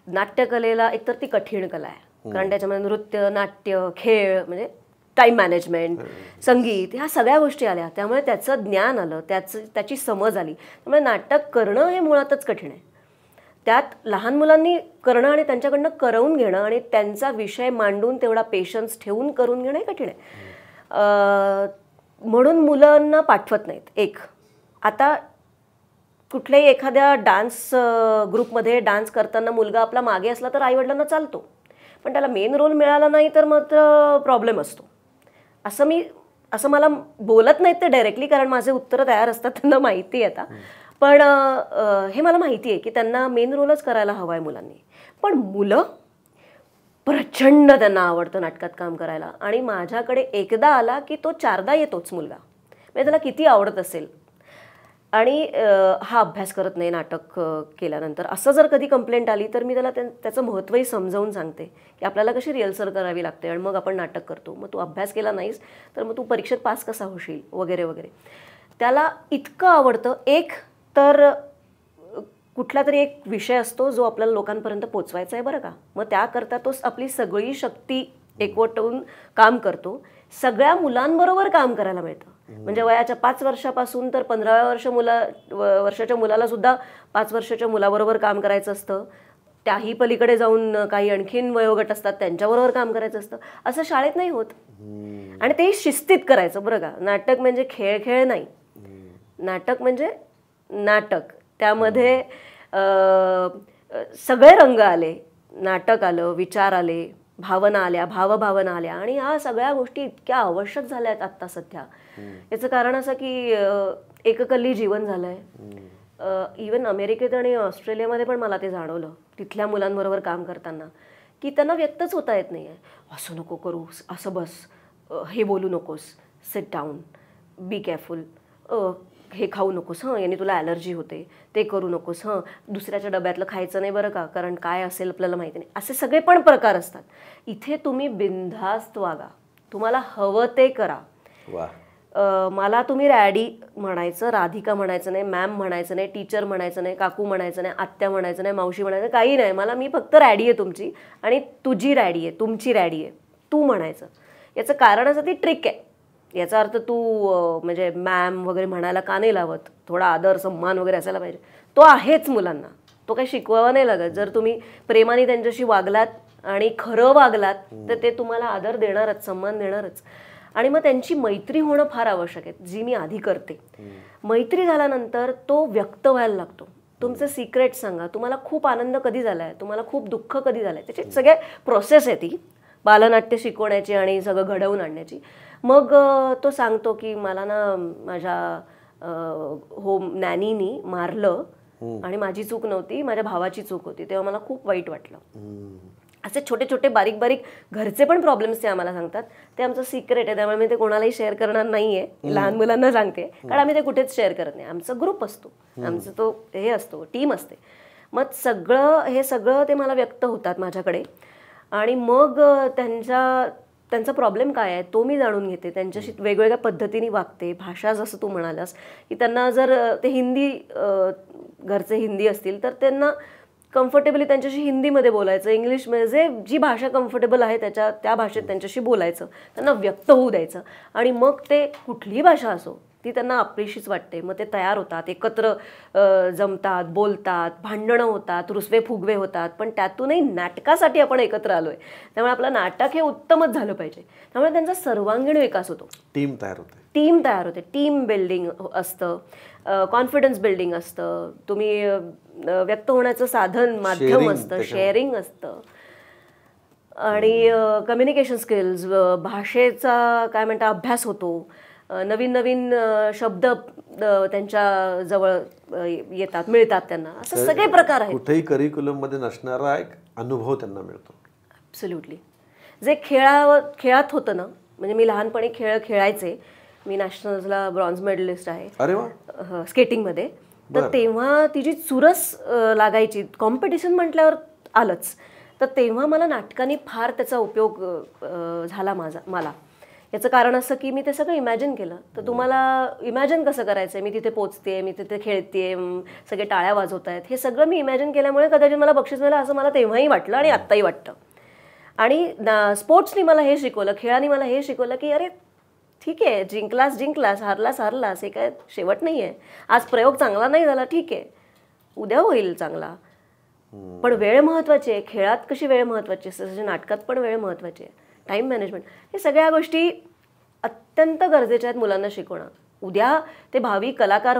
नाट्यकलेला एकतर ती कठीण कला आहे, कारण त्याच्यामध्ये नृत्य, नाट्य, खेळ, म्हणजे टाईम मॅनेजमेंट, संगीत, ह्या सगळ्या गोष्टी आल्या, त्यामुळे त्याचं ज्ञान आलं, त्याची समज आली. त्यामुळे नाटक करणं हे मुळातच कठीण आहे. त्यात लहान मुलांनी करणं आणि त्यांच्याकडनं करवून घेणं आणि त्यांचा विषय मांडून तेवढा पेशन्स ठेवून करून घेणं हे कठीण आहे. म्हणून मुलांना पाठवत नाहीत. एक, आता कुठल्याही एखाद्या डान्स ग्रुपमध्ये डान्स करताना मुलगा आपला मागे असला तर आईवडिलांना चालतो, पण त्याला मेन रोल मिळाला नाही तर मात्र प्रॉब्लेम असतो. असं मला बोलत नाहीत ते डायरेक्टली, कारण माझे उत्तरं तयार असतात, त्यांना माहिती आहे आता. पण हे मला माहिती आहे की त्यांना मेन रोलच करायला हवा आहे मुलांनी. पण मुलं प्रचंड त्यांना आवडतं नाटकात काम करायला, आणि माझ्याकडे एकदा आला की तो 4दा येतोच मुलगा, म्हणजे त्याला किती आवडत असेल. आणि हा अभ्यास करत नाही नाटक केल्यानंतर, असं जर कधी कंप्लेंट आली तर मी त्याला त्याचं महत्त्वही समजावून सांगते की आपल्याला कशी रिहर्सल करावी लागते आणि मग आपण नाटक करतो. मग तू अभ्यास केला नाहीस तर मग तू परीक्षेत पास कसा होशील वगैरे वगैरे. त्याला इतकं आवडतं. एक तर कुठला तरी एक विषय असतो जो आपल्याला लोकांपर्यंत पोचवायचा आहे बरं का, मग त्याकरता तो आपली सगळी शक्ती एकवटून काम करतो. सगळ्या मुलांबरोबर काम करायला मिळतं, म्हणजे वयाच्या 5 वर्षापासून तर 15व्या वर्षाच्या मुलाला सुद्धा 5 वर्षाच्या मुलाबरोबर काम करायचं असतं. त्याही पलीकडे जाऊन काही आणखीन वयोगट असतात, त्यांच्याबरोबर काम करायचं असतं. असं शाळेत नाही होत, आणि ते शिस्तीत करायचं बरं का. नाटक म्हणजे खेळ नाही, नाटक म्हणजे नाटक. त्यामध्ये सगळे रंग आले, नाटक आलं, विचार आले, भावना आल्या, भावभावना आल्या, आणि ह्या सगळ्या गोष्टी इतक्या आवश्यक झाल्या आहेत आत्ता सध्या. याचं कारण असं की एककल्ली जीवन झालंय. इवन अमेरिकेत आणि ऑस्ट्रेलियामध्ये पण मला ते जाणवलं तिथल्या मुलांबरोबर काम करताना, की त्यांना व्यक्तच होता येत नाही आहे. असं नको करू, असं बस, हे बोलू नकोस, सिट डाऊन, बी केअरफुल, हे खाऊ नकोस, याने तुला ॲलर्जी होते, ते करू नकोस, दुसऱ्याच्या डब्यातलं खायचं नाही बरं का, कारण काय असेल आपल्याला माहिती नाही. असे सगळे पण प्रकार असतात. इथे तुम्ही बिनधास्त वागा, तुम्हाला हवं ते करा. मला तुम्ही रॅडी म्हणायचं, राधिका म्हणायचं नाही, मॅम म्हणायचं नाही, टीचर म्हणायचं नाही, काकू म्हणायचं नाही, आत्या म्हणायचं नाही, मावशी म्हणायचं, काही नाही. मी फक्त रॅडी आहे तुमची, आणि तुझी रॅडी आहे, तुमची रॅडी आहे, तू म्हणायचं. याचं कारण असं ती ट्रिक आहे. याचा अर्थ तू म्हणजे मॅम वगैरे म्हणायला का नाही लावत, थोडा आदर सन्मान वगैरे असायला पाहिजे. तो आहेच मुलांना, तो काही शिकवावा नाही लागत. जर तुम्ही प्रेमाने त्यांच्याशी वागलात आणि खरं वागलात तर ते तुम्हाला आदर देणारच, सन्मान देणारच. आणि मग त्यांची मैत्री होणं फार आवश्यक आहे, जी मी आधी करते. मैत्री झाल्यानंतर तो व्यक्त व्हायला लागतो. तुमचे सिक्रेट सांगा, तुम्हाला खूप आनंद कधी झालाय, तुम्हाला खूप दुःख कधी झालंय, त्याची सगळे प्रोसेस आहे ती बालनाट्य शिकवण्याची आणि सगळं घडवून आणण्याची. मग तो सांगतो की मला ना माझ्या होम नॅनीनी मारलं आणि माझी चूक नव्हती, माझ्या भावाची चूक होती, तेव्हा मला खूप वाईट वाटलं. असे छोटे छोटे बारीक बारीक घरचे पण प्रॉब्लेम्स ते आम्हाला सांगतात. ते आमचं सिक्रेट आहे, त्यामुळे मी ते कोणालाही शेअर करणार नाहीये. लहान मुलांना सांगते, कारण आम्ही ते कुठेच शेअर करत नाही. आमचा ग्रुप असतो, आमचं तो हे असतो, टीम असते. मग हे सगळं ते मला व्यक्त होतात माझ्याकडे, आणि मग त्यांचा प्रॉब्लेम काय आहे तो मी जाणून घेते. त्यांच्याशी वेगवेगळ्या पद्धतीने वागते. भाषा जसं तू म्हणालास की त्यांना जर ते हिंदी, घरचे हिंदी असतील तर त्यांना कम्फर्टेबली त्यांच्याशी हिंदीमध्ये बोलायचं, इंग्लिशमध्ये, जी भाषा कम्फर्टेबल आहे त्या भाषेत त्यांच्याशी बोलायचं, त्यांना व्यक्त होऊ द्यायचं. आणि मग ते कुठलीही भाषा असो ती त्यांना आपलीशीच वाटते. मग ते तयार होतात, एकत्र जमतात, बोलतात, भांडणं होतात, रुसवे फुगवे होतात. पण त्यातूनही नाटकासाठी आपण एकत्र आलोय, त्यामुळे आपलं नाटक हे उत्तमच झालं पाहिजे. त्यामुळे त्यांचा सर्वांगीण विकास होतो, टीम तयार होते, टीम बिल्डिंग असतं, कॉन्फिडन्स बिल्डिंग असतं, तुम्ही व्यक्त होण्याचं साधन, माध्यम असतं, शेअरिंग असतं, आणि कम्युनिकेशन स्किल्स, भाषेचा काय म्हणता अभ्यास होतो. नवीन नवीन शब्द त्यांच्या जवळ येतात, मिळतात त्यांना. असं सगळे प्रकार आहेत. कुठेही करिक्युलम मध्ये नसणारा एक अनुभव त्यांना मिळतो. ॲब्सोल्युटली. जे खेळात होतं ना, म्हणजे मी लहानपणी खेळ खेळायचे. मी नॅशनल्सला ब्रॉन्झ मेडलिस्ट आहे. अरे वा. स्केटिंगमध्ये. तर तेव्हा ती जी चुरस लागायची, कॉम्पिटिशन म्हटल्यावर आलंच, तर तेव्हा मला नाटकाने फार त्याचा उपयोग झाला मला. याचं कारण असं की मी ते सगळं इमॅजिन केलं. तर तुम्हाला इमॅजिन कसं करायचं, मी तिथे पोचते, मी तिथे खेळते, सगळे टाळ्या वाजवत आहेत, हे सगळं मी इमॅजिन केल्यामुळे कदाचित मला बक्षीस मिळालं असं मला तेव्हाही वाटलं आणि आत्ताही वाटतं. आणि स्पोर्ट्सनी मला हे शिकवलं, खेळाने मला हे शिकवलं की अरे ठीक आहे, जिंकलास, हारलास, हे काय शेवट नाही आहे. आज प्रयोग चांगला नाही झाला, ठीक आहे, उद्या होईल चांगला. पण वेळ महत्त्वाची आहे. खेळात कशी वेळ महत्त्वाची असते, तशी नाटकात पण वेळ महत्त्वाची आहे. टाईम मॅनेजमेंट, हे सगळ्या गोष्टी अत्यंत गरजेच्या आहेत मुलांना शिकवणं. उद्या ते भावी कलाकार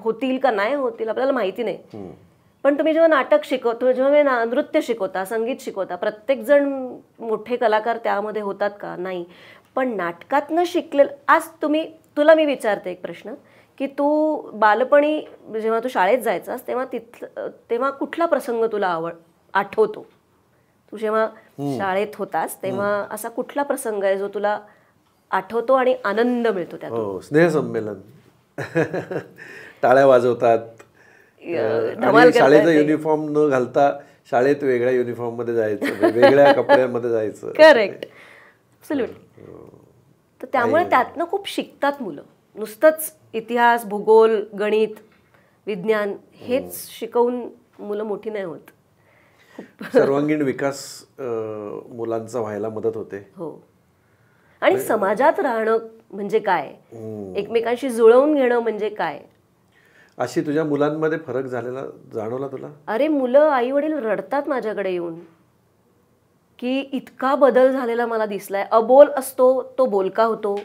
होतील का नाही होतील आपल्याला माहिती नाही. पण तुम्ही जेव्हा नाटक शिकवतो, जेव्हा नृत्य शिकवता, संगीत शिकवता, प्रत्येकजण मोठे कलाकार त्यामध्ये होतात का? नाही. पण नाटकातनं शिकलेलं, आज तुला मी विचारते एक प्रश्न की तू बालपणी जेव्हा तू शाळेत जायचास तेव्हा कुठला प्रसंग तुला आठवतो? तू जेव्हा शाळेत होतास तेव्हा असा कुठला प्रसंग आहे जो तुला आठवतो आणि आनंद मिळतो त्यातून? हो, स्नेहसंमेलन. टाळ्या वाजवतात, शाळेचा युनिफॉर्म न घालता शाळेत वेगळ्या युनिफॉर्म मध्ये जायचं, वेगळ्या कपड्यांमध्ये जायचं. Correct, absolutely. तर त्यामुळे त्यातनं खूप शिकतात मुलं. नुसतंच इतिहास, भूगोल, गणित, विज्ञान हेच शिकवून मुलं मोठी नाही होत. सर्वांगीण विकास मुलांचा व्हायला मदत होते. हो. आणि समाजात राहणं म्हणजे काय, एकमेकांशी जुळवून घेणं म्हणजे काय, अशी तुझ्या मुलांमध्ये फरक झालेला जाणवला तुला? अरे मुलं आई वडील रडतात माझ्याकडे येऊन की इतका बदल झालेला मला दिसलाय. अबोल असतो तो बोलका होतो,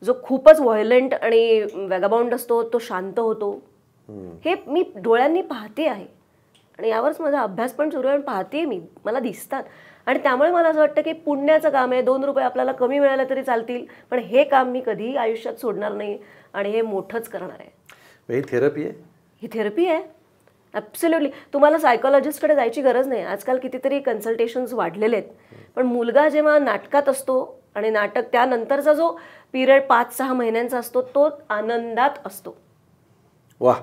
जो खूपच व्हायलेंट आणि वॅगाबाउंड असतो तो शांत होतो. हे मी डोळ्यांनी पाहते आहे आणि यावरच माझा अभ्यास पण सुरू आहे. पाहते मी, मला दिसतात. आणि त्यामुळे मला असं वाटतं की पुण्याचं काम आहे, 2 रुपये आपल्याला कमी मिळाले तरी चालतील, पण हे काम मी कधीही आयुष्यात सोडणार नाही आणि हे मोठंच करणार आहे. ही थेरपी आहे, ही थेरपी आहे ॲब्सोल्युटली. तुम्हाला सायकोलॉजिस्टकडे जायची गरज नाही. आजकाल कितीतरी कन्सल्टेशन्स वाढलेले आहेत. पण मुलगा जेव्हा नाटकात असतो आणि नाटक त्यानंतरचा जो पिरियड 5-6 महिन्यांचा असतो तो आनंदात असतो. वा,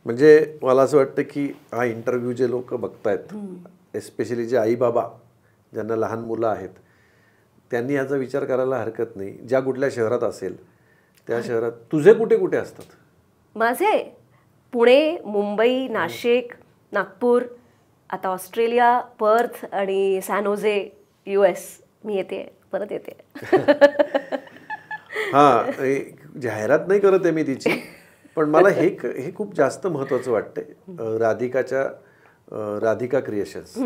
म्हणजे मला असं वाटतं की हा इंटरव्ह्यू जे लोक बघतायत, एस्पेशली जे आई बाबा ज्यांना लहान मुलं आहेत, त्यांनी याचा विचार करायला हरकत नाही. ज्या कुठल्या शहरात असेल त्या शहरात तुझे कुठे कुठे असतात? माझे पुणे, मुंबई, नाशिक, नागपूर, आता ऑस्ट्रेलिया, पर्थ आणि सॅन होजे, US. मी येते, परत येते. हां, जाहिरात नाही करत आहे मी तिची, पण मला हे खूप जास्त महत्त्वाचं वाटतंय. राधिका क्रिएशन्स,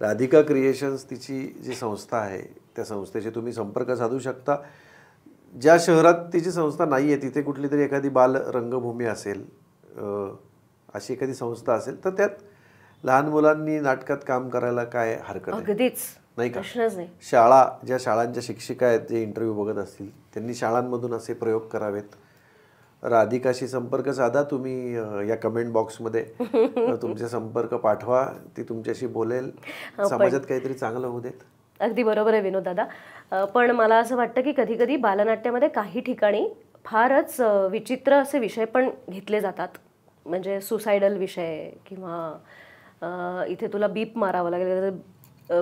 राधिका क्रिएशन्स तिची जी संस्था आहे, त्या संस्थेशी तुम्ही संपर्क साधू शकता. ज्या शहरात तिची संस्था नाही आहे तिथे कुठली तरी एखादी बाल रंगभूमी असेल, अशी एखादी संस्था असेल तर त्यात लहान मुलांनी नाटकात काम करायला काय हरकत आहे? अगदीच नाही का? प्रश्नच नाही. ज्या शाळांच्या शिक्षिका आहेत जे इंटरव्ह्यू बघत असतील त्यांनी शाळांमधून असे प्रयोग करावेत. राधिकाशी संपर्क साधा तुम्ही, या कमेंट बॉक्समध्ये तुमचे संपर्क पाठवा, ती तुमच्याशी बोलेल, समाजात काहीतरी चांगलं होऊ देत. अगदी बरोबर आहे विनोद दादा. पण मला असं वाटतं की कधी कधी बालनाट्यामध्ये काही ठिकाणी फारच विचित्र असे विषय पण घेतले जातात. म्हणजे सुसायडल विषय किंवा इथे तुला बीप मारावं लागेल,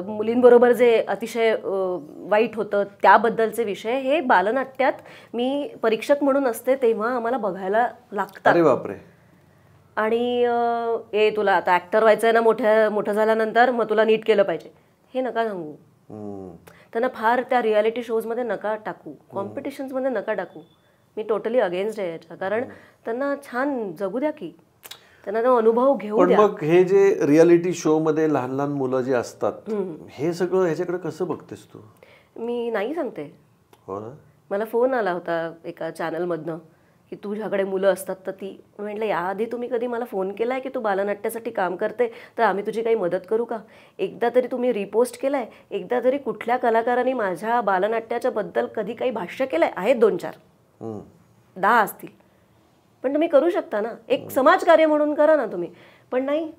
मुलींबरोबर जे अतिशय वाईट होतं त्याबद्दलचे विषय हे बालनाट्यात मी परीक्षक म्हणून असते तेव्हा आम्हाला बघायला लागतात. अरे बापरे. आणि तुला आता ॲक्टर व्हायचं आहे ना मोठं झाल्यानंतर, मग तुला नीट केलं पाहिजे, हे नका सांगू. त्यांना फार त्या रियालिटी शोजमध्ये नका टाकू, कॉम्पिटिशन्समध्ये नका टाकू. मी टोटली अगेन्स्ट आहे याच्या. कारण त्यांना छान जगू द्या की, त्यांना तो अनुभव घेऊ द्या. मग हे जे रियालिटी शो मध्ये लहान लहान मुलं जे असतात, हे सगळं ह्याच्याकडे कसं बघतेस तू? मी नाही सांगते. हो ना. मला फोन आला होता एका चॅनलमधनं की तुझ्याकडे मुलं असतात तर ती म्हटलं, याआधी तुम्ही कधी मला फोन केला आहे की तू बालनाट्यासाठी काम करते तर आम्ही तुझी काही मदत करू का? एकदा तरी तुम्ही रिपोस्ट केलं आहे? एकदा तरी कुठल्या कलाकारांनी माझ्या बालनाट्याच्या बद्दल कधी काही भाष्य केलं आहे? आहेत 2-4, 10 असतील, पण तुम्ही करू शकता ना. एक समाजकार्य म्हणून करा ना तुम्ही. पण नाही,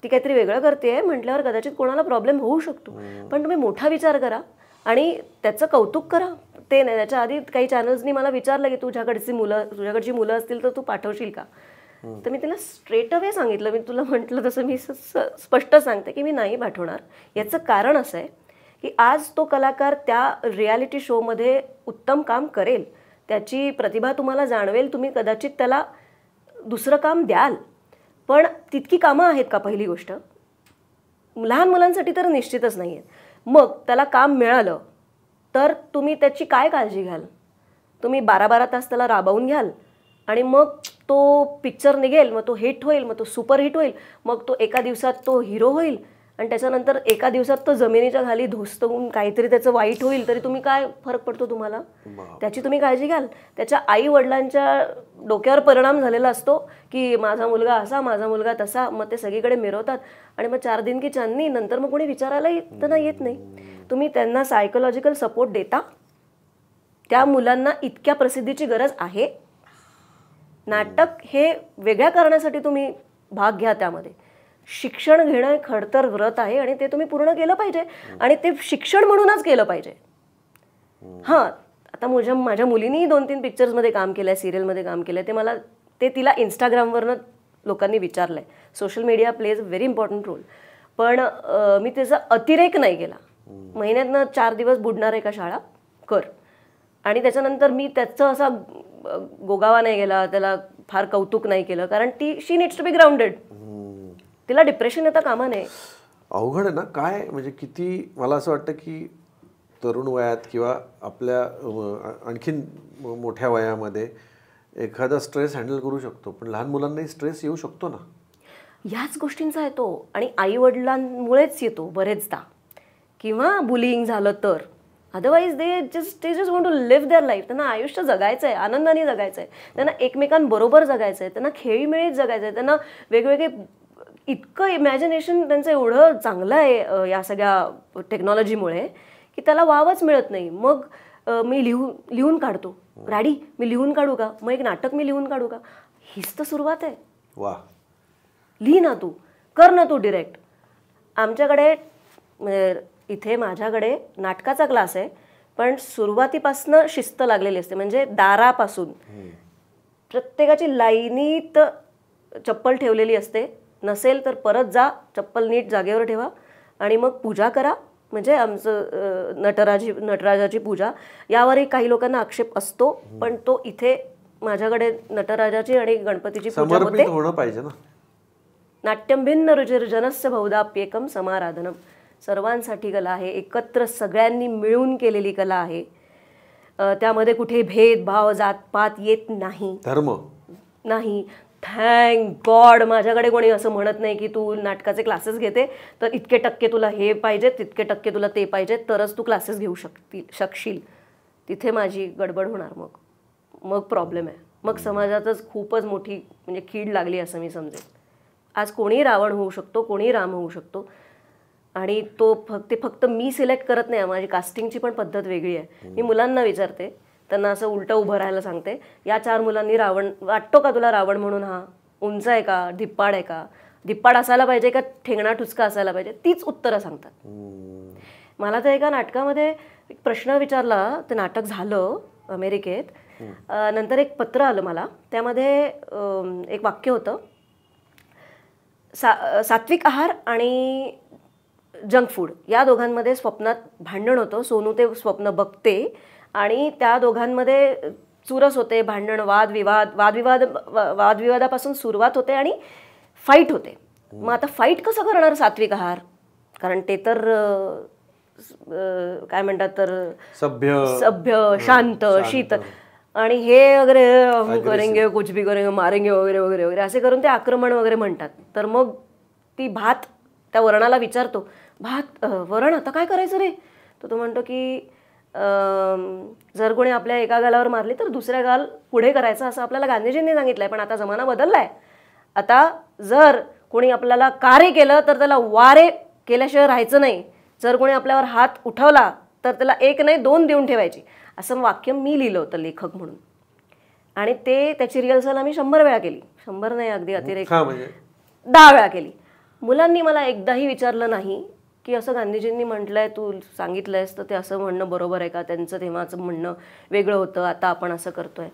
ती काहीतरी वेगळं करते म्हटल्यावर कदाचित कोणाला प्रॉब्लेम होऊ शकतो. पण तुम्ही मोठा विचार करा आणि त्याचं कौतुक करा. ते नाही, त्याच्या आधी काही चॅनल्सनी मला विचारलं की तुझ्याकडची मुलं असतील तर तू पाठवशील का? तर मी तिला स्ट्रेट अवे सांगितलं, मी तुला म्हटलं तसं मी स्पष्ट सांगते की मी नाही पाठवणार. याचं कारण असं आहे की आज तो कलाकार त्या रियालिटी शोमध्ये उत्तम काम करेल, त्याची प्रतिभा तुम्हाला जाणवेल, तुम्ही कदाचित त्याला दुसरं काम द्याल, पण तितकी कामं आहेत का? पहिली गोष्ट, लहान मुलांसाठी तर निश्चितच नाही आहेत. मग त्याला काम मिळालं तर तुम्ही त्याची काय काळजी घ्याल? तुम्ही 12-12 तास त्याला राबवून घ्याल आणि मग तो पिक्चर निघेल, मग तो हिट होईल, मग तो सुपर हिट होईल, मग तो एका दिवसात तो हिरो होईल आणि त्याच्यानंतर एका दिवसात तो जमिनीच्या खाली धुस्त होऊन काहीतरी त्याचं वाईट होईल, तरी तुम्ही काय फरक पडतो तुम्हाला? त्याची तुम्ही काळजी घ्याल. त्याच्या आई वडिलांच्या डोक्यावर परिणाम झालेला असतो की माझा मुलगा असा, माझा मुलगा तसा, मग ते सगळीकडे मिरवतात आणि मग 4 दिन की चांदनी, नंतर मग कोणी विचारायला त्यांना येत नाही. तुम्ही त्यांना सायकोलॉजिकल सपोर्ट देता. त्या मुलांना इतक्या प्रसिद्धीची गरज आहे. नाटक हे वेगळ्या कारणासाठी तुम्ही भाग घ्या. त्यामध्ये शिक्षण घेणं एक खडतर व्रत आहे आणि ते तुम्ही पूर्ण केलं पाहिजे आणि ते शिक्षण म्हणूनच केलं पाहिजे. हां, आता माझ्या मुलीनीही 2-3 पिक्चर्समध्ये काम केलं आहे, सिरियलमध्ये काम केलं आहे. ते तिला इंस्टाग्रामवरनं लोकांनी विचारलं आहे. Social media plays a very important role. पण मी त्याचा अतिरेक नाही केला. महिन्यातनं 4 दिवस बुडणार आहे का शाळा कर, आणि त्याच्यानंतर मी त्याचं असा गोगावा नाही गेला, त्याला फार कौतुक नाही केलं, कारण शी नीड्स टू बी ग्राउंडेड. तिला डिप्रेशन येतं कामा नये. अवघड आहे ना काय, म्हणजे किती मला असं वाटतं की तरुण वयात किंवा आपल्या आणखीन मोठ्या वयामध्ये एखादा स्ट्रेस हँडल करू शकतो, पण लहान मुलांनाही स्ट्रेस येऊ शकतो ना. ह्याच गोष्टींचा येतो आणि आईवडिलांमुळेच येतो बरेचदा, किंवा बुलिंग झालं तर. Otherwise they just want to live their life. त्यांना आयुष्य जगायचं आहे, आनंदाने जगायचं आहे, त्यांना एकमेकांबरोबर जगायचं आहे, त्यांना खेळीमेळीत जगायचं आहे, त्यांना वेगवेगळे इतकं इमॅजिनेशन त्यांचं एवढं चांगलं आहे या सगळ्या टेक्नॉलॉजीमुळे की त्याला वावच मिळत नाही. मग मी लिहून काढतो. राडी मी लिहून काढू का, मग एक नाटक मी लिहून काढू का. हीच तर सुरुवात आहे. वा, लिही ना तू, कर ना तू डिरेक्ट. आमच्याकडे इथे माझ्याकडे नाटकाचा क्लास आहे, पण सुरुवातीपासनं शिस्त लागलेली असते. म्हणजे दारापासून प्रत्येकाची लाईनीत चप्पल ठेवलेली असते. नसेल तर परत जा, चप्पल नीट जागेवर ठेवा आणि मग पूजा करा. म्हणजे आमचं नटराजाची पूजा यावरही काही लोकांना आक्षेप असतो, पण तो इथे माझ्याकडे नटराजाची आणि गणपतीची पूजा होते. होणं पाहिजे ना. नाट्यम भिन्न रुचिर्जनस्य बहुधाप्येकम समाराधनम. सर्वांसाठी कला आहे, एकत्र सगळ्यांनी मिळून केलेली कला आहे. त्यामध्ये कुठे भेदभाव जातपात येत नाही, धर्म नाही. थँक गॉड माझ्याकडे कोणी असं म्हणत नाही की तू नाटकाचे क्लासेस घेते तर इतके टक्के तुला हे पाहिजे, तितके टक्के तुला ते पाहिजे, तरच तू क्लासेस घेऊ शकशील. तिथे माझी गडबड होणार. मग प्रॉब्लेम आहे. मग समाजातच खूपच मोठी म्हणजे कीड लागली असं मी समजेन. आज कोणी रावण होऊ शकतो, कोणी राम होऊ शकतो. आणि तो फक्त मी सिलेक्ट करत नाही. माझी कास्टिंगची पण पद्धत वेगळी आहे. मी मुलांना विचारते, त्यांना असं उलटं उभं राहायला सांगते. या 4 मुलांनी रावण वाटतो का तुला रावण म्हणून? हा उंच आहे का, धिप्पाड आहे का, धिप्पाड असायला पाहिजे का ठेंगणा ठुचका असायला पाहिजे, तीच उत्तरं सांगतात. मला तर एका नाटकामध्ये एक प्रश्न विचारला, ते नाटक झालं अमेरिकेत. नंतर एक पत्र आलं मला. त्यामध्ये एक वाक्य होतं, सात्विक आहार आणि जंक फूड या दोघांमध्ये स्वप्नात भांडण होतं. सोनू ते स्वप्न बघते आणि त्या दोघांमध्ये चुरस होते, भांडण, वादविवादापासून सुरुवात होते आणि फाईट होते. मग आता फाईट कसं करणार सात्विक आहार, कारण ते तर काय म्हणतात तर सभ्य शांत शीत, आणि हे वगैरे हम करेंगे कुछ भी करेंगे मारेंगे वगैरे वगैरे वगैरे असे करून ते आक्रमण वगैरे म्हणतात. तर मग ती भात त्या वरणाला विचारतो, भात वरण आता काय करायचं रे. तर तो म्हणतो की जर कोणी आपल्या एका गालावर मारली तर दुसऱ्या गाल पुढे करायचं, असं आपल्याला गांधीजींनी सांगितलंय. पण आता जमाना बदललाय. आता जर कोणी आपल्याला कार्य केलं तर त्याला वारे केल्याशिवाय राहायचं नाही. जर कोणी आपल्यावर हात उठवला तर त्याला 1 नाही 2 देऊन ठेवायची. असं वाक्य मी लिहिलं होतं लेखक म्हणून. आणि त्याची रिहर्सल आम्ही 100 वेळा केली. 100 नाही, अगदी अतिरेक 10 वेळा केली. मुलांनी मला एकदाही विचारलं नाही की असं गांधीजींनी म्हटलंय, तू सांगितलंयस तर ते असं म्हणणं बरोबर आहे का. त्यांचं तेव्हाचं म्हणणं वेगळं होतं, आता आपण असं करतोय.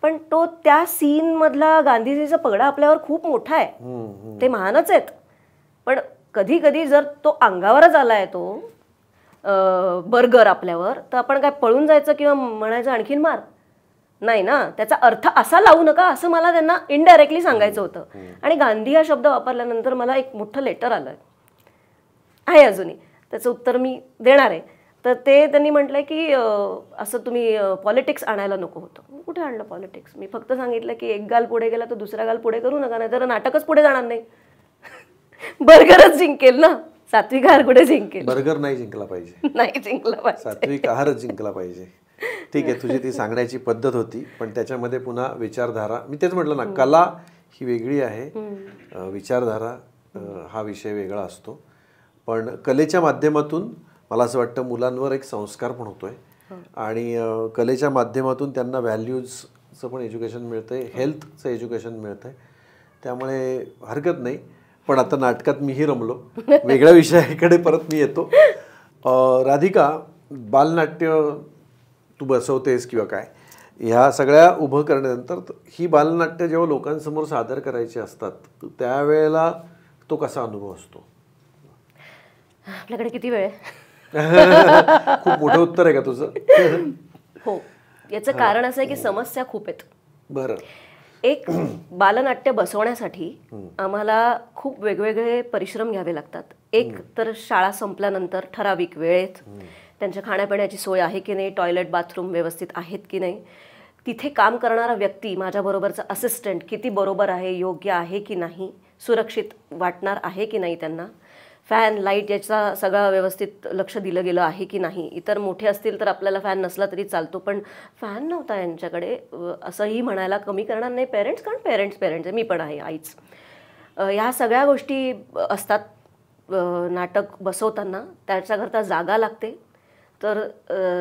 पण तो त्या सीनमधला गांधीजीचा पगडा आपल्यावर खूप मोठा आहे. ते महानच आहेत. पण कधी कधी जर तो अंगावरच आलाय तो बर्गर आपल्यावर, तर आपण काय पळून जायचं किंवा म्हणायचं आणखीन मार? नाही ना. त्याचा अर्थ असा लावू नका, असं मला त्यांना इनडायरेक्टली सांगायचं होतं. आणि गांधी हा शब्द वापरल्यानंतर मला एक मोठं लेटर आलं आहे अजूनही. त्याचं उत्तर मी देणार आहे. तर ते त्यांनी म्हटलंय की असं तुम्ही पॉलिटिक्स आणायला नको होतं. कुठे आणलं पॉलिटिक्स? मी फक्त सांगितलं की एक गाल पुढे गेला तर दुसरा गाल पुढे करू नका, नाही तर नाटकच पुढे जाणार नाही. बर्गरच जिंकेल ना, सात्विक आहार कुठे जिंकेल? बर्गर नाही जिंकला पाहिजे, नाही जिंकला पाहिजे, सात्विक आहारच जिंकला पाहिजे. ठीक आहे, तुझी ती सांगण्याची पद्धत होती. पण त्याच्यामध्ये पुन्हा विचारधारा, मी तेच म्हटलं ना, कला ही वेगळी आहे, विचारधारा हा विषय वेगळा असतो. पण कलेच्या माध्यमातून मला असं वाटतं मुलांवर एक संस्कार पण होतोय आणि कलेच्या माध्यमातून त्यांना व्हॅल्यूजचं पण एज्युकेशन मिळतंय, हेल्थचं एज्युकेशन मिळतंय. त्यामुळे हरकत नाही. पण आता नाटकात मीही रमलो, वेगळ्या विषयाकडे परत मी येतो. राधिका, बालनाट्य तू बसवतेस किंवा काय, ह्या सगळ्या उभं करण्यानंतर ही बालनाट्य जेव्हा लोकांसमोर सादर करायची असतात त्यावेळेला तो कसा अनुभव असतो? आपल्याकडे किती वेळ आहे? खूप मोठं उत्तर आहे का तुझं? हो, याचं कारण असं आहे की समस्या खूप आहेत. बरं. एक बालनाट्य बसवण्यासाठी आम्हाला खूप वेगवेगळे परिश्रम घ्यावे लागतात. एक तर शाळा संपल्यानंतर ठराविक वेळेत त्यांच्या खाण्यापिण्याची सोय आहे की नाही, टॉयलेट बाथरूम व्यवस्थित आहेत की नाही, तिथे काम करणारा व्यक्ती माझ्याबरोबरचा असिस्टंट किती बरोबर आहे, योग्य आहे की नाही, सुरक्षित वाटणार आहे की नाही त्यांना, फॅन लाईट याचा सगळं व्यवस्थित लक्ष दिलं गेलं आहे की नाही. इतर मोठे असतील तर आपल्याला फॅन नसला तरी चालतो, पण फॅन नव्हता यांच्याकडे असंही म्हणायला कमी करणार नाही पेरेंट्स, कारण पेरेंट्स आहे, मी पण आहे आईच. ह्या सगळ्या गोष्टी असतात नाटक बसवताना. त्याच्याकरता जागा लागते. तर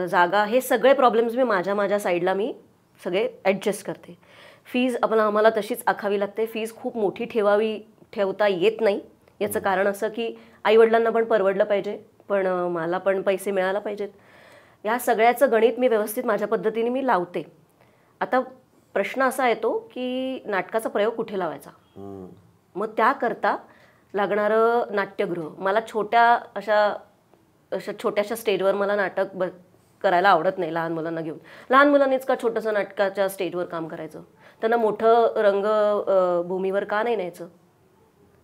जागा हे सगळे प्रॉब्लेम्स मी माझ्या साईडला मी सगळे ॲडजस्ट करते. फीज आम्हाला तशीच आखावी लागते. फीज खूप मोठी ठेवता येत नाही. याचं कारण असं की आईवडिलांना पण परवडलं पाहिजे, पण मला पण पैसे मिळायला पाहिजेत. या सगळ्याचं गणित मी व्यवस्थित माझ्या पद्धतीने मी लावते. आता प्रश्न असा येतो की नाटकाचा प्रयोग कुठे लावायचा. मग त्याकरता लागणारं नाट्यगृह. मला अशा छोट्याशा स्टेजवर मला नाटक करायला आवडत नाही लहान मुलांना घेऊन. लहान मुलांनीच का छोटंसं नाटकाच्या स्टेजवर काम करायचं, त्यांना मोठं रंगभूमीवर का नाही न्यायचं.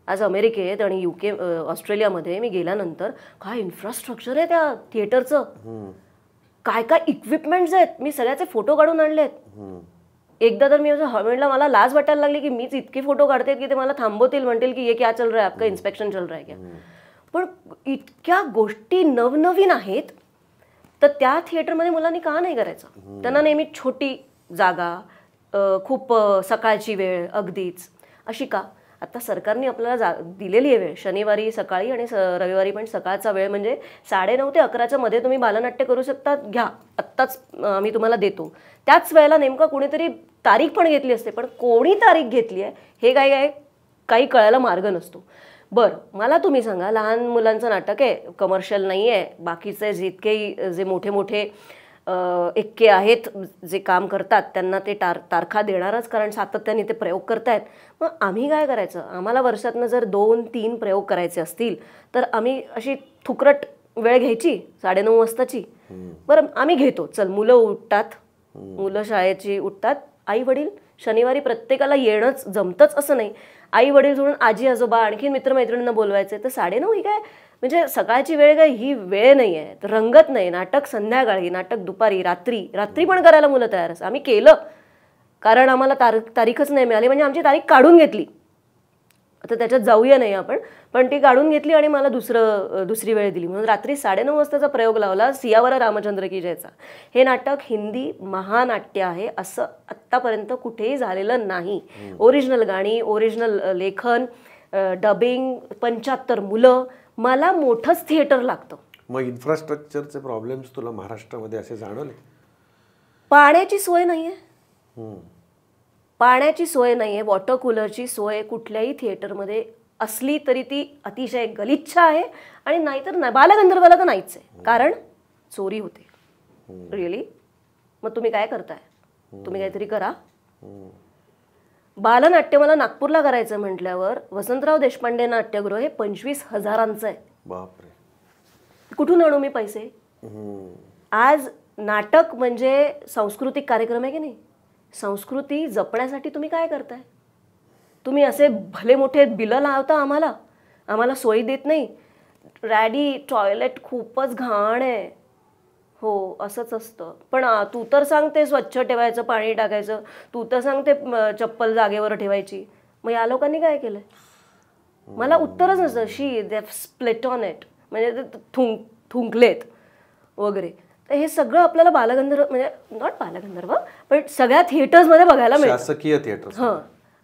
आज अमेरिकेत आणि UK ऑस्ट्रेलियामध्ये मी गेल्यानंतर काय इन्फ्रास्ट्रक्चर आहे त्या थिएटरचं, काय काय इक्विपमेंट्स आहेत. मी सगळ्याचे फोटो काढून आणलेत. एकदा तर मी असं हॉर्मेंटला मला लाज वाटायला लागली की मीच इतके फोटो काढते की ते मला थांबवतील, म्हणतील की ये क्या चल रहा है आपका, इन्स्पेक्शन चल रहा है क्या. पण इतक्या गोष्टी नवनवीन आहेत. तर त्या थिएटरमध्ये मुलांनी का नाही करायचं. त्यांना नेहमी छोटी जागा, खूप सकाळची वेळ अगदीच अशी का. आता सरकारने आपल्याला दिलेली आहे वेळ, शनिवारी सकाळी आणि रविवारी पण सकाळचा वेळ, म्हणजे 9:30 ते 11च्या मध्ये तुम्ही बालनाट्य करू शकता, घ्या आत्ताच आम्ही तुम्हाला देतो. त्याच वेळेला नेमकं कोणीतरी तारीख पण घेतली असते, पण कोणी तारीख घेतली आहे हे काही कळायला मार्ग नसतो. बरं, मला तुम्ही सांगा, लहान मुलांचं नाटक आहे, कमर्शियल नाही आहे, बाकीचे जे मोठे मोठे एक्के आहेत जे काम करतात त्यांना ते तारखा देणारच, कारण सातत्याने ते प्रयोग करतायत. मग आम्ही काय करायचं. आम्हाला वर्षातनं जर 2-3 प्रयोग करायचे असतील तर आम्ही अशी थुकरट वेळ घ्यायची 9:30 वाजताची. बरं, आम्ही घेतो. चल, मुलं उठतात, मुलं शाळेची उठतात, आई वडील शनिवारी प्रत्येकाला येणंच जमतंच असं नाही. आई वडील सोडून आजी आजोबा आणखी मित्रमैत्रिणींना बोलवायचे. तर 9:30 ही काय म्हणजे सकाळची वेळ काय ही वेळ नाही आहे, रंगत नाही. नाटक संध्याकाळी, नाटक दुपारी, रात्री पण करायला मुलं तयार असतात. आम्ही केलं, कारण आम्हाला तारीखच नाही मिळाली, म्हणजे आमची तारीख काढून घेतली. आता त्याच्यात जाऊया नाही आपण, पण ती काढून घेतली आणि मला दुसरी वेळ दिली, म्हणून रात्री 9:30 वाजताचा प्रयोग लावला सियावर रामचंद्र की जयचा. हे नाटक हिंदी महानाट्य आहे, असं आत्तापर्यंत कुठेही झालेलं नाही. ओरिजिनल गाणी, ओरिजिनल लेखन, डबिंग, 75 मुलं. मला मोठंच थिएटर लागतं. मग इन्फ्रास्ट्रक्चरचे प्रॉब्लेम्स तुला महाराष्ट्रामध्ये असे जाणवले. पाण्याची सोय नाहीये, पाण्याची सोय नाहीये. वॉटर कूलरची सोय कुठल्याही थिएटरमध्ये असली तरी ती अतिशय गलिच्छ आहे, आणि नाहीतर बालगंधर्वाला तर नाहीच आहे, कारण चोरी होते. रिअली. मग तुम्ही काय करताय, तुम्ही काहीतरी करा. बालनाट्य मला नागपूरला करायचं म्हटल्यावर वसंतराव देशपांडे नाट्यगृह हे 25,000चं आहे. बापरे, कुठून आणू मी पैसे. आज नाटक म्हणजे सांस्कृतिक कार्यक्रम आहे की नाही. संस्कृती जपण्यासाठी तुम्ही काय करताय. तुम्ही असे भले मोठे बिलं लावता, आम्हाला सोयी देत नाही. रॅडी टॉयलेट खूपच घाण आहे. हो, असंच असतं. पण तू तर सांगते स्वच्छ ठेवायचं, पाणी टाकायचं, तू तर सांगते चप्पल जागेवर ठेवायची. मग या लोकांनी काय केलंय. मला उत्तरच नसतं. दे स्प्लिट ऑन इट, म्हणजे ते थुंकलेत वगैरे. तर हे सगळं आपल्याला बालगंधर्व, म्हणजे नॉट बालगंधर्व, पण सगळ्या थिएटर्समध्ये बघायला मिळतं. शासकीय थिएटर्स. हां,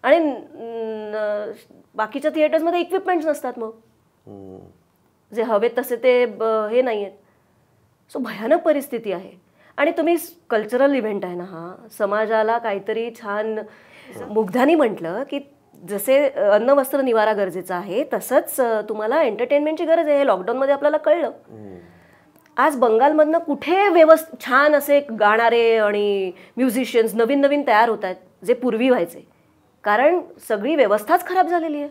आणि बाकीच्या थिएटर्समध्ये इक्विपमेंट्स नसतात. मग जे हवेत तसे ते हे नाही आहेत. सो भयानक परिस्थिती आहे. आणि तुम्ही कल्चरल इव्हेंट आहे ना हा, समाजाला काहीतरी छान. मुग्धानी म्हटलं की जसे अन्न वस्त्र निवारा गरजेचा आहे, तसंच तुम्हाला एंटरटेनमेंटची गरज आहे. हे लॉकडाऊनमध्ये आपल्याला कळलं. आज बंगालमधनं कुठे छान असे गाणारे आणि म्युझिशियन्स नवीन तयार होत आहेत, जे पूर्वी व्हायचे, कारण सगळी व्यवस्थाच खराब झालेली आहे.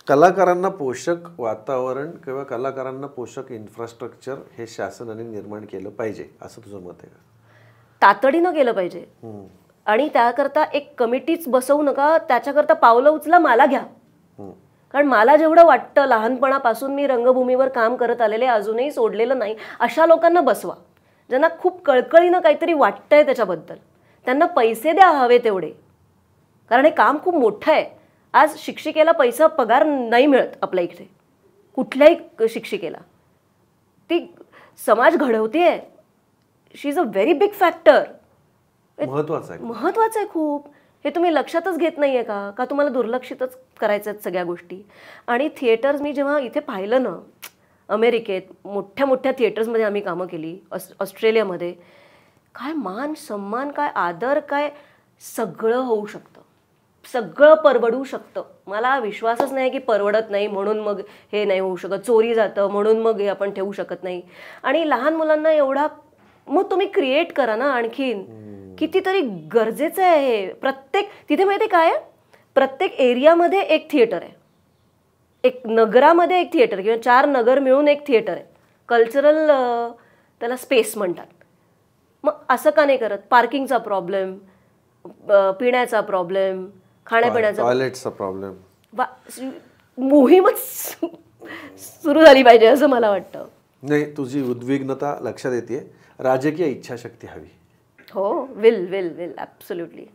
कलाकारांना पोषक वातावरण किंवा कलाकारांना पोषक इन्फ्रास्ट्रक्चर हे शासनाने निर्माण केलं पाहिजे, असं तुझं मत आहे का. तातडीनं केलं पाहिजे. आणि त्याकरता एक कमिटीच बसवू नका, त्याच्याकरता पावलं उचला, मला घ्या. कारण मला जेवढं वाटतं, लहानपणापासून मी रंगभूमीवर काम करत आलेले, अजूनही सोडलेलं नाही, अशा लोकांना बसवा, ज्यांना खूप कळकळीनं काहीतरी वाटतंय त्याच्याबद्दल. त्यांना पैसे द्या हवे तेवढे, कारण हे काम खूप मोठं आहे. आज शिक्षिकेला पगार नाही मिळत आपल्या इकडे, कुठल्याही शिक्षिकेला. ती समाज घडवते. She is a very big factor. महत्वाचं आहे खूप. हे तुम्ही लक्षातच घेत नाहीये का तुम्हाला दुर्लक्षितच करायचं आहेत सगळ्या गोष्टी. आणि थिएटर्स मी जेव्हा इथे पाहिलं ना, अमेरिकेत मोठ्या मोठ्या थिएटर्समध्ये आम्ही कामं केली, ऑस्ट्रेलियामध्ये, काय मान सन्मान, काय आदर, काय सगळं होऊ शकतं, सगळं परवडू शकतं. मला विश्वासच नाही की परवडत नाही म्हणून मग हे नाही होऊ शकत, चोरी जातं म्हणून मग हे आपण ठेवू शकत नाही. आणि लहान मुलांना एवढा मग तुम्ही क्रिएट करा ना आणखीन, कितीतरी गरजेचं आहे हे. प्रत्येक तिथे माहिती काय आहे, प्रत्येक एरियामध्ये एक थिएटर आहे, एक नगरामध्ये एक थिएटर किंवा 4 नगर मिळून एक थिएटर आहे. कल्चरल त्याला स्पेस म्हणतात. मग असं का नाही करत? पार्किंगचा प्रॉब्लेम, पिण्याचा प्रॉब्लेम, खाण्यापिण्याचा, टॉयलेटचा प्रॉब्लेम, मोहीमच सुरू झाली पाहिजे असं मला वाटतं. नाही, तुझी उद्विग्नता लक्षात येते. राजकीय इच्छाशक्ती हवी. हो, विल विल विल ॲब्सोल्युटली.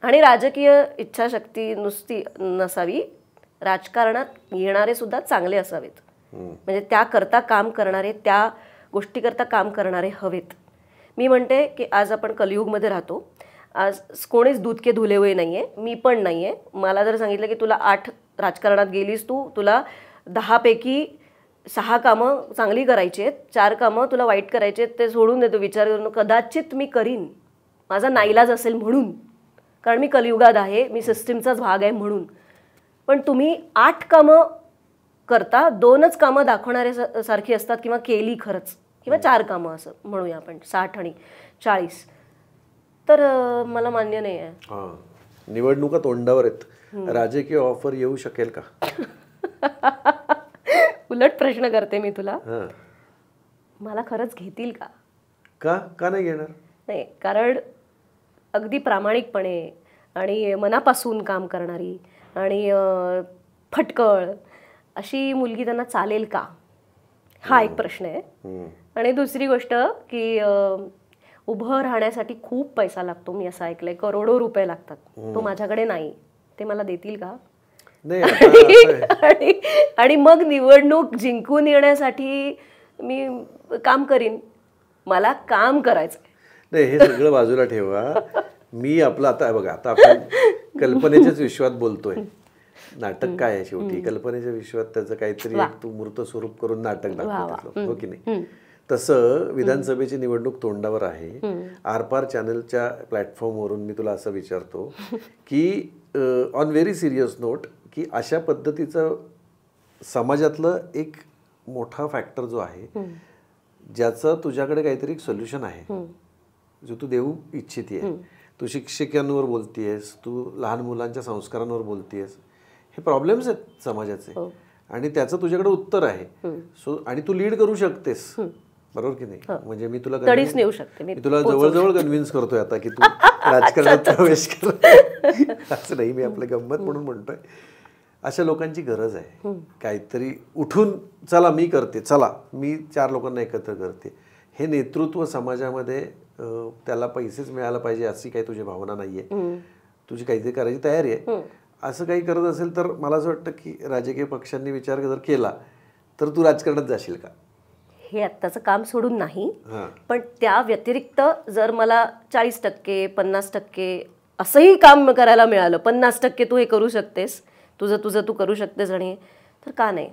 आणि राजकीय इच्छाशक्ती नुसती नसावी, राजकारणात येणारे सुद्धा चांगले असावेत. म्हणजे त्याकरता काम करणारे, त्या गोष्टीकरता काम करणारे हवेत. मी म्हणते की आज आपण कलियुगमध्ये राहतो. आज कोणीच दूध के धुले हुए नाही आहे, मी पण नाही आहे. मला जर सांगितलं की तुला 8 राजकारणात गेलीस तू, तुला 10 पैकी 6 कामं चांगली करायची आहेत, 4 कामं तुला वाईट करायची आहेत, ते सोडून देतो, विचार करून कदाचित मी करीन, माझा नाईलाज असेल म्हणून, कारण मी कलियुगात आहे, मी सिस्टीमचाच भाग आहे म्हणून. पण तुम्ही 8 कामं करता, 2च कामं दाखवणारे सारखी असतात किंवा केली खरंच, किंवा 4 कामं असं म्हणूया आपण, 60 आणि 40. तर मला मान्य नाही आहे. निवडणुका तोंडावर आहेत, राजकीय ऑफर येऊ शकेल का? उलट प्रश्न करते मी तुला, मला खरंच घेतील का? का नाही घेणार? नाही, कारण अगदी प्रामाणिकपणे आणि मनापासून काम करणारी आणि फटकळ अशी मुलगी त्यांना चालेल का, हा एक प्रश्न आहे. आणि दुसरी गोष्ट की उभं राहण्यासाठी खूप पैसा लागतो, मी असं ऐकलंय, करोडो रुपये लागतात. तो माझ्याकडे नाही, ते मला देतील का? आणि मग निवडणूक जिंकून येण्यासाठी मी काम करीन, मला काम करायचं नाही. हे सगळं बाजूला ठेवा. मी आपलं आता बघा, आता आपण कल्पनेच्याच विश्वात बोलतोय. नाटक काय आहे शेवटी, कल्पनेच्या विश्वात त्याचं काहीतरी एक तू मूर्त स्वरूप करून नाटक दाखवतो, हो की नाही? तसं विधानसभेची निवडणूक तोंडावर आहे. आरपार चॅनलच्या प्लॅटफॉर्मवरून मी तुला असं विचारतो की ऑन व्हेरी सिरियस नोट, की अशा पद्धतीचं समाजातलं एक मोठा फॅक्टर जो आहे, ज्याचं तुझ्याकडे काहीतरी सोल्युशन आहे, जो तू देऊ इच्छिते. तू शिक्षकांवर बोलतेस, तू लहान मुलांच्या संस्कारांवर बोलतेस, हे प्रॉब्लेम्स आहेत समाजाचे, आणि त्याचं तुझ्याकडे उत्तर आहे. सो आणि तू लीड करू शकतेस, बरोबर की नाही? म्हणजे मी तुला नेऊ शकते, मी तुला जवळजवळ कन्व्हिन्स करतोय आता की तू राजकारणात प्रवेश कर. असं नाही, मी आपलं गंमत म्हणून म्हणतोय. अशा लोकांची गरज आहे. काहीतरी उठून चला मी करते, चला मी 4 लोकांना एकत्र करते. हे नेतृत्व समाजामध्ये त्याला पैसेच मिळायला पाहिजे अशी काही तुझी भावना नाहीये. तुझी काहीतरी करायची तयारी आहे. असं काही करत असेल तर मला असं वाटतं की राजकीय पक्षांनी विचार जर केला तर तू राजकारणात जाशील का? हे आत्ताचं काम सोडून नाही, पण त्या व्यतिरिक्त जर मला 40%, 50% असंही काम करायला मिळालं, 50% तू हे करू शकतेस, तुझं तू करू शकतेस, आणि तर का नाही?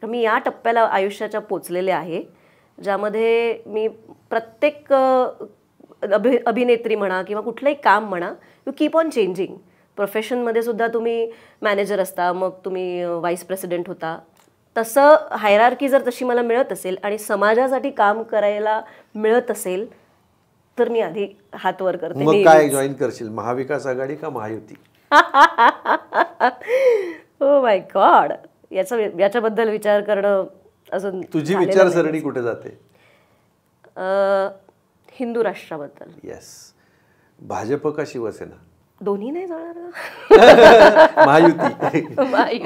मी या टप्प्याला आयुष्याच्या पोचलेले आहे ज्यामध्ये मी प्रत्येक अभिनेत्री म्हणा किंवा कुठलंही काम म्हणा, यू कीप ऑन चेंजिंग. प्रोफेशनमध्ये सुद्धा तुम्ही मॅनेजर असता, मग तुम्ही व्हाईस प्रेसिडेंट होता, तसं हायरार्की जर तशी मला मिळत असेल आणि समाजासाठी काम करायला मिळत असेल तर मी आधी हात वर करते. मग काय जॉईन करशील, महाविकास आघाडी का महायुती? ओ माय गॉड, याच्याबद्दल विचार करणं अजून. तुझी विचारसरणी कुठे जाते? हिंदू राष्ट्राबद्दल. येस. भाजप का शिवसेना? दोन्ही नाही जाणार. महायुती.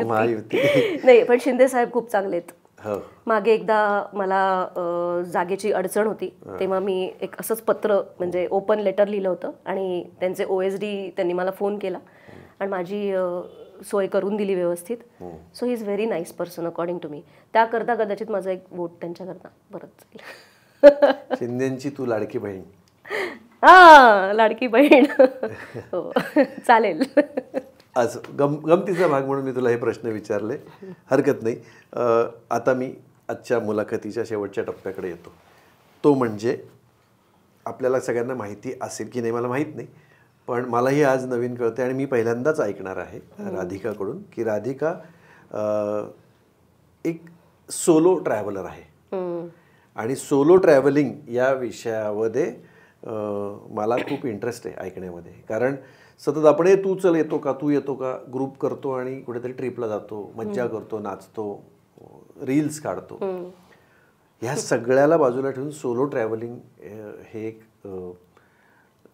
महायुती नाही, पण शिंदे साहेब खूप चांगले आहेत. हो. मागे एकदा मला जागेची अडचण होती, तेव्हा मी एक असंच पत्र म्हणजे ओपन लेटर लिहिलं होतं आणि त्यांचे OSD त्यांनी मला फोन केला आणि माझी सोय करून दिली व्यवस्थित. So he is very nice person according to me. त्याकरता कदाचित माझा एक वोट त्यांच्याकरता परत जाईल. शिंदेची तू लाडकी बहीण. हा, लाडकी बहीण. हो, चालेल. आज गमतीचा भाग म्हणून मी तुला हे प्रश्न विचारले, हरकत नाही. आता मी आजच्या मुलाखतीच्या शेवटच्या टप्प्याकडे येतो. तो म्हणजे आपल्याला सगळ्यांना माहिती असेल की नाही मला माहीत नाही, पण मलाही आज नवीन कळते आणि मी पहिल्यांदाच ऐकणार आहे राधिकाकडून की राधिका एक सोलो ट्रॅव्हलर आहे. आणि सोलो ट्रॅव्हलिंग या विषयामध्ये मला खूप इंटरेस्ट आहे ऐकण्यामध्ये. कारण सतत आपण तू चल येतो का, तू येतो का, ग्रुप करतो आणि कुठेतरी ट्रिपला जातो, मज्जा करतो, नाचतो, रील्स काढतो. ह्या सगळ्याला बाजूला ठेवून सोलो ट्रॅव्हलिंग हे एक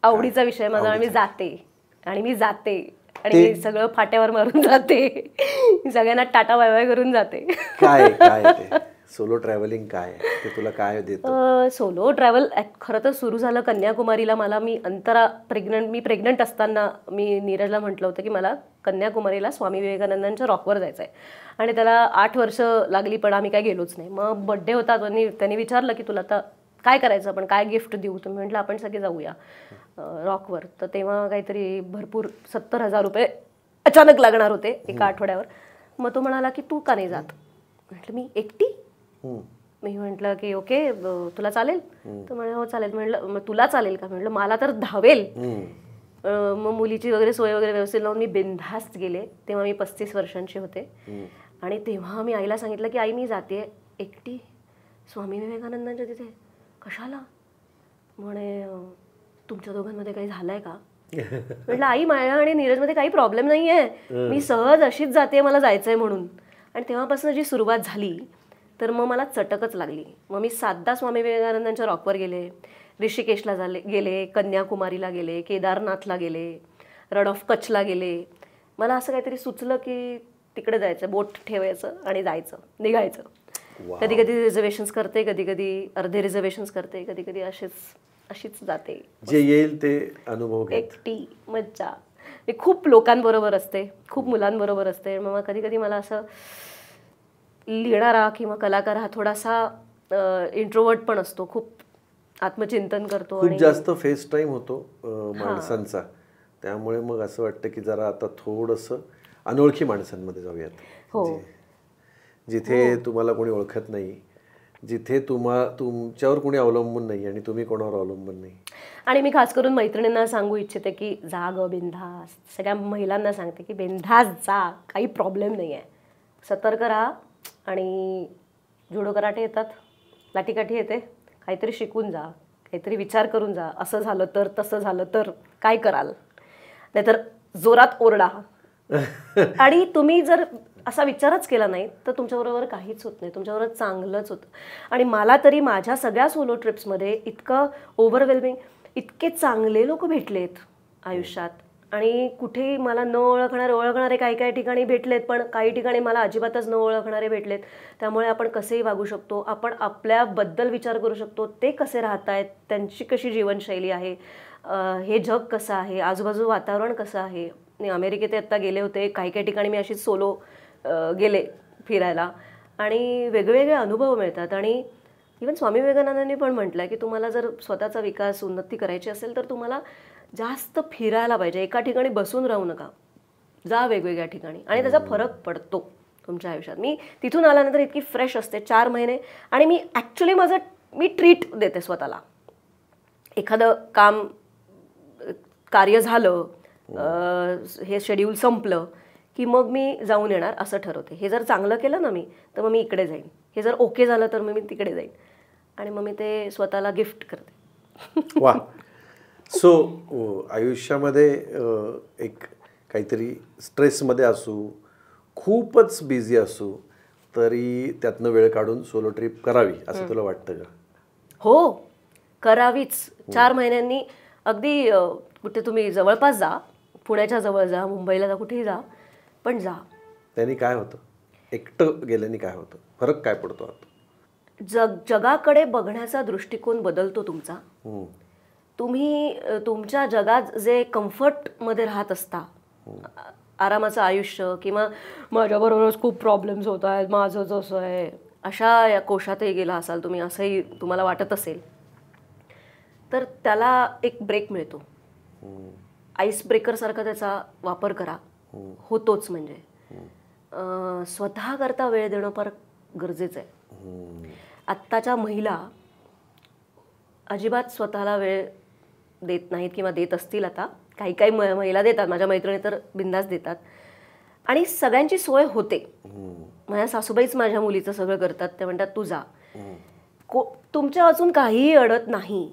आवडीचा विषय माझा. मी जाते आणि मी मी सगळं फाट्यावर मारून जाते. सगळ्यांना टाटा बाय बाय करून जाते. काय काय ते सोलो ट्रॅव्हलिंग काय ते तुला काय देतं? सोलो ट्रॅव्हल खरं तर सुरू झालं कन्याकुमारीला. मी प्रेग्नंट असताना मी नीरजला म्हटलं होतं की मला कन्याकुमारीला स्वामी विवेकानंदांच्या रॉकवर जायचं आहे. आणि त्याला 8 वर्ष लागली, पण आम्ही काय गेलोच नाही. मग बड्डे होता, त्यांनी विचारलं की तुला आता काय करायचं, आपण काय गिफ्ट देऊ. तुम्ही म्हटलं आपण सगळे जाऊया रॉकवर. तर तेव्हा काहीतरी भरपूर 70,000 रुपये अचानक लागणार होते एका आठवड्यावर. मग तो म्हणाला की तू का नाही जात. म्हटलं मी एकटी. मी म्हटलं की ओके, तुला चालेल. तर म्हणे हो चालेल. म्हटलं मग तुला चालेल का. म्हटलं मला तर धावेल. मग मुलीची वगैरे सोय वगैरे व्यवस्थित लावून मी बिनधास्त गेले. तेव्हा मी 35 वर्षांची होते. आणि तेव्हा मी आईला सांगितलं की आई मी जाते एकटी स्वामी विवेकानंदांच्या तिथे. कशाला. म्हणे तुमच्या दोघांमध्ये काही झालंय का. म्हटलं आई माझ्या आणि नीरजमध्ये काही प्रॉब्लेम नाही आहे, मी सहज अशीच जाते, मला जायचंय म्हणून. आणि तेव्हापासून जी सुरुवात झाली तर मग मला चटकच लागली. मग मी 7दा स्वामी विवेकानंदांच्या रॉकवर गेले, ऋषिकेशला गेले, कन्याकुमारीला गेले, केदारनाथला गेले, रण ऑफ कच्छला गेले. मला असं काहीतरी सुचलं की तिकडे जायचं, बोट ठेवायचं आणि जायचं, निघायचं. कधी कधी रिझर्वेशन्स करते, कधी कधी अर्धे रिझर्वेशन्स करते, कधी कधी अशीच जाते. जे येईल ते अनुभव घे. एकटी मज्जा. मी खूप लोकांबरोबर असते, खूप मुलांबरोबर असते. मग कधी कधी मला असं लिहिणारा किंवा कलाकार हा थोडासा इंट्रोवर्ट पण असतो, खूप आत्मचिंतन करतो, खूप जास्त फेस टाइम होतो माणसांचा. त्यामुळे मग असं वाटतं की जरा आता थोडंसं अनोळखी माणसांमध्ये जाऊयात, जिथे तुम्हाला कोणी ओळखत नाही, जिथे तुमच्यावर कोणी अवलंबून नाही आणि तुम्ही कोणावर अवलंबून नाही. आणि मी खास करून मैत्रिणींना सांगू इच्छिते की जा ग बिनधास. सगळ्या महिलांना सांगते की बिनधास जा, काही प्रॉब्लेम नाही आहे, सतर्क राहा. आणि जुडो कराटे येतात, लाठीकाठी येते, काहीतरी शिकून जा, काहीतरी विचार करून जा. असं झालं तर, तसं झालं तर काय कराल, नाहीतर जोरात ओरडा. आणि तुम्ही जर असा विचारच केला नाही तर तुमच्याबरोबर काहीच होत नाही, तुमच्याबरोबर चांगलंच होतं. आणि मला तरी माझ्या सगळ्या सोलो ट्रिप्समध्ये इतकं ओव्हरवेल्मिंग, इतके चांगले लोक भेटलेत आयुष्यात. आणि कुठेही मला न ओळखणारे काही ठिकाणी भेटलेत, पण काही ठिकाणी मला अजिबातच न ओळखणारे भेटलेत. त्यामुळे आपण कसेही वागू शकतो, आपण आपल्याबद्दल विचार करू शकतो, ते कसे राहत आहेत, त्यांची कशी जीवनशैली आहे, हे जग कसं आहे, आजूबाजू वातावरण कसं आहे. मी अमेरिकेत आत्ता गेले होते, काही ठिकाणी मी अशीच सोलो गेले फिरायला आणि वेगवेगळे अनुभव मिळतात. आणि इवन स्वामी विवेकानंदांनी पण म्हटलं की तुम्हाला जर स्वतःचा विकास, उन्नती करायची असेल तर तुम्हाला जास्त फिरायला पाहिजे, एका ठिकाणी बसून राहू नका, जा वेगवेगळ्या ठिकाणी. आणि त्याचा फरक पडतो तुमच्या आयुष्यात. मी तिथून आल्यानंतर इतकी फ्रेश असते 4 महिने. आणि मी ॲक्च्युली मी ट्रीट देते स्वतःला. एखादं कार्य झालं, हे शेड्यूल संपलं की मग मी जाऊन येणार असं ठरवते. हे जर चांगलं केलं ना मी, तर मग मी इकडे जाईन. हे जर ओके झालं तर मग मी तिकडे जाईन. आणि मग मी ते स्वतःला गिफ्ट करते. वा. सो आयुष्यामध्ये एक काहीतरी स्ट्रेसमध्ये असू, खूपच बिझी असू, तरी त्यातनं वेळ काढून सोलो ट्रिप करावी असं तुला वाटतं का? हो, करावीच. 4 महिन्यांनी अगदी कुठे तुम्ही जवळपास जा, पुण्याच्या जवळ जा, मुंबईला जा, कुठेही जा, पण जा. त्यांनी काय होतं, एकटं गेल्याने काय होतं, फरक काय पडतो आता? जगाकडे बघण्याचा दृष्टिकोन बदलतो तुमचा. तुम्ही तुमच्या जगात जे कम्फर्टमध्ये राहत असता, आरामाचं आयुष्य, किंवा माझ्याबरोबरच खूप प्रॉब्लेम्स होत आहेत, माझं जसं आहे, अशा या कोशातही गेला असाल तुम्ही, असंही तुम्हाला वाटत असेल, तर त्याला एक ब्रेक मिळतो. आईस ब्रेकर सारखा त्याचा वापर करा, होतोच. म्हणजे स्वतः करता वेळ देणं फार गरजेचं आहे. आत्ताच्या महिला अजिबात स्वतःला वेळ देत नाहीत, किंवा देत असतील आता. काही काही महिला देतात, माझ्या मैत्रिणी तर बिंदास देतात, आणि सगळ्यांची सोय होते. माझ्या सासूबाईच माझ्या मुलीचं सगळं करतात. ते म्हणतात तू जा, तुमच्या वाचून काहीही अडत नाही.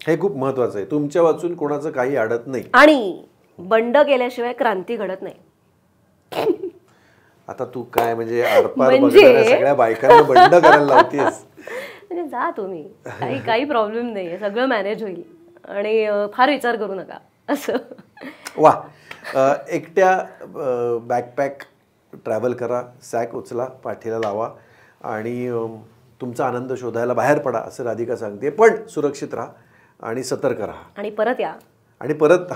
हे खूप महत्वाचं आहे. तुमच्या वाचून कोणाचं काही अडत नाही, आणि बंड केल्याशिवाय क्रांती घडत नाही. आता तू काय म्हणजे आरपार बघणाऱ्या सगळ्या बायकांना बंड करायला लावतेस. म्हणजे जा तुम्ही, काही प्रॉब्लेम नाही, सगळं मॅनेज होईल, आणि फार विचार करू नका असं. वा. एकट्या बॅकपॅक ट्रॅव्हल करा, सॅक उचला, पाठीला लावा, आणि तुमचा आनंद शोधायला बाहेर पडा असं राधिका सांगते. पण सुरक्षित राहा आणि सतर्क राहा, आणि परत या. आणि परत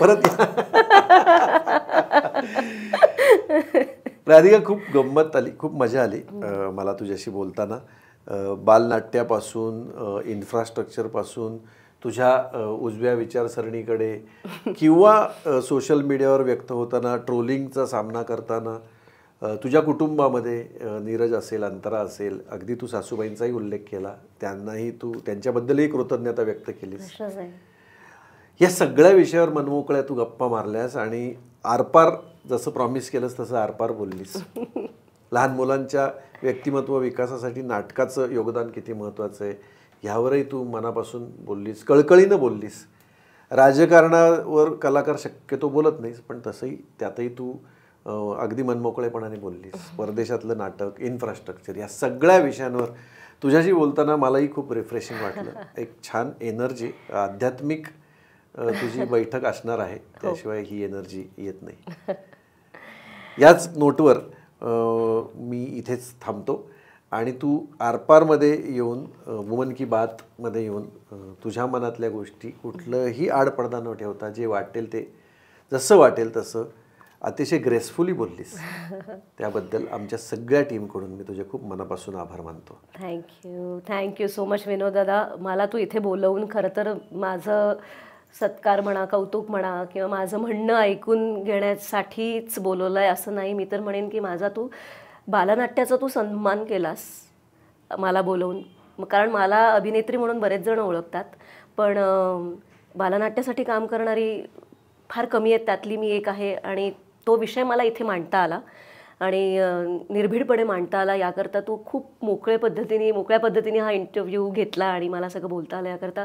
परत या. राधिका, खूप गंमत आली, खूप मजा आली मला तुझ्याशी बोलताना. बालनाट्यापासून, इन्फ्रास्ट्रक्चरपासून, तुझ्या उजव्या विचारसरणीकडे, किंवा सोशल मीडियावर व्यक्त होताना, ट्रोलिंगचा सामना करताना, तुझ्या कुटुंबामध्ये नीरज असेल, अंतरा असेल, अगदी तू सासूबाईंचाही उल्लेख केला, त्यांनाही तू त्यांच्याबद्दलही कृतज्ञता व्यक्त केलीस. या सगळ्या विषयावर मनमोकळ्या तू गप्पा मारल्यास, आणि आरपार जसं प्रॉमिस केलंस तसं आरपार बोललीस. लहान मुलांच्या व्यक्तिमत्व विकासासाठी नाटकाचं योगदान किती महत्त्वाचं आहे ह्यावरही तू मनापासून बोललीस, कळकळीनं बोललीस. राजकारणावर कलाकार शक्यतो बोलत नाहीस, पण तसंही त्यातही तू अगदी मनमोकळेपणाने बोललीस. परदेशातलं नाटक, इन्फ्रास्ट्रक्चर, या सगळ्या विषयांवर तुझ्याशी बोलताना मलाही खूप रिफ्रेशिंग वाटलं. एक छान एनर्जी, आध्यात्मिक तुझी बैठक असणार आहे, त्याशिवाय ही एनर्जी येत नाही. याच नोटवर मी इथेच थांबतो, आणि तू आरपारमध्ये येऊन, वुमन की बातमध्ये येऊन, तुझ्या मनातल्या गोष्टी कुठलंही आडपडदा न ठेवता जे वाटेल ते, जसं वाटेल तसं अतिशय ग्रेसफुली बोललीस. त्याबद्दल आमच्या सगळ्या टीमकडून मी तुझे खूप मनापासून आभार मानतो. थँक्यू सो मच विनोद दादा. मला तू इथे बोलवून खरं तर माझं सत्कार म्हणा, कौतुक म्हणा, किंवा माझं म्हणणं ऐकून घेण्यासाठीच बोलवलं आहे असं नाही. मी तर म्हणेन की माझा तू बालनाट्याचा तू सन्मान केलास मला बोलवून. कारण मला अभिनेत्री म्हणून बरेच जण ओळखतात, पण बालनाट्यासाठी काम करणारी फार कमी आहेत, त्यातली मी एक आहे. आणि तो विषय मला इथे मांडता आला, आणि निर्भीडपणे मांडता आला. याकरता तू खूप मोकळ्या पद्धतीने हा इंटरव्ह्यू घेतला, आणि मला सगळं बोलता आलं. याकरता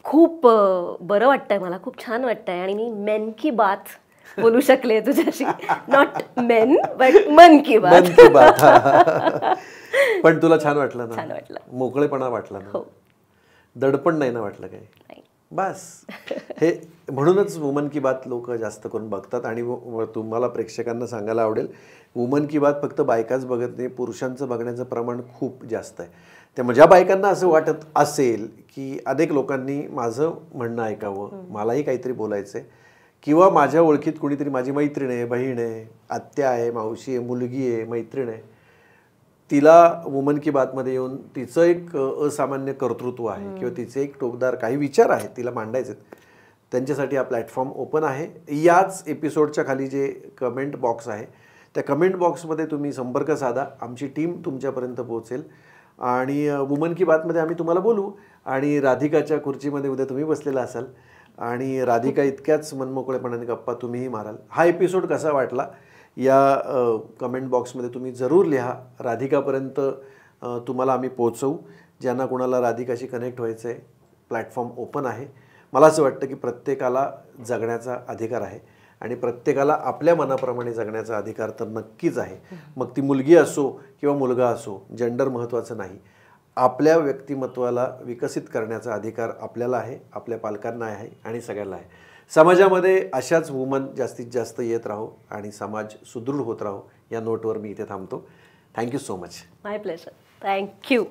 खूप बरं वाटतंय मला, खूप छान वाटतंय. आणि मी मन की बात बोलू शकले तुझ्याशी. नॉट मेन बट मन की बात. पण तुला छान वाटलं ना? छान वाटलं. मोकळेपणा वाटला ना? हो. दडपण नाही ना वाटलं काही? बस. हे म्हणूनच वुमन की बात लोक जास्त करून बघतात. आणि तुम्हाला प्रेक्षकांना सांगायला आवडेल, वुमन की बात फक्त बायकाच बघत नाही, पुरुषांचं बघण्याचं प्रमाण खूप जास्त आहे. त्यामुळे ज्या बायकांना असं वाटत असेल की अनेक लोकांनी माझं म्हणणं ऐकावं, मलाही काहीतरी बोलायचं आहे, किंवा माझ्या ओळखीत कुणीतरी, माझी मैत्रीण आहे, बहीण आहे, आत्या आहे, मावशी आहे, मुलगी आहे, मैत्रीण आहे, तिला वुमन की बातमध्ये येऊन तिचं एक असामान्य कर्तृत्व आहे, किंवा तिचे एक टोकदार काही विचार आहेत तिला मांडायचे, त्यांच्यासाठी हा प्लॅटफॉर्म ओपन आहे. याच एपिसोडच्या खाली जे कमेंट बॉक्स आहे, त्या कमेंट बॉक्समध्ये तुम्ही संपर्क साधा, आमची टीम तुमच्यापर्यंत पोहोचेल. आणि वुमन की बातमध्ये आम्ही तुम्हाला बोलू, आणि राधिकाच्या खुर्चीमध्ये उद्या तुम्ही बसलेला असाल, आणि राधिका इतक्याच मनमोकळेपणाने गप्पा तुम्हीही माराल. हा एपिसोड कसा वाटला या कमेंट बॉक्समध्ये तुम्ही जरूर लिहा. राधिकापर्यंत तुम्हाला आम्ही पोचवू. ज्यांना कोणाला राधिकाशी कनेक्ट व्हायचं आहे, प्लॅटफॉर्म ओपन आहे. मला असं वाटतं की प्रत्येकाला जगण्याचा अधिकार आहे, आणि प्रत्येकाला आपल्या मनाप्रमाणे जगण्याचा अधिकार तर नक्कीच आहे. मग ती मुलगी असो किंवा मुलगा असो, जेंडर महत्त्वाचं नाही. आपल्या व्यक्तिमत्वाला विकसित करण्याचा अधिकार आपल्याला आहे, आपल्या पालकांना आहे, आणि सगळ्यांना आहे. समाजामध्ये अशाच वुमन जास्तीत जास्त येत राहो, आणि समाज सुदृढ होत राहो. या नोटवर मी इथे थांबतो. Thank you so much. My pleasure. Thank you.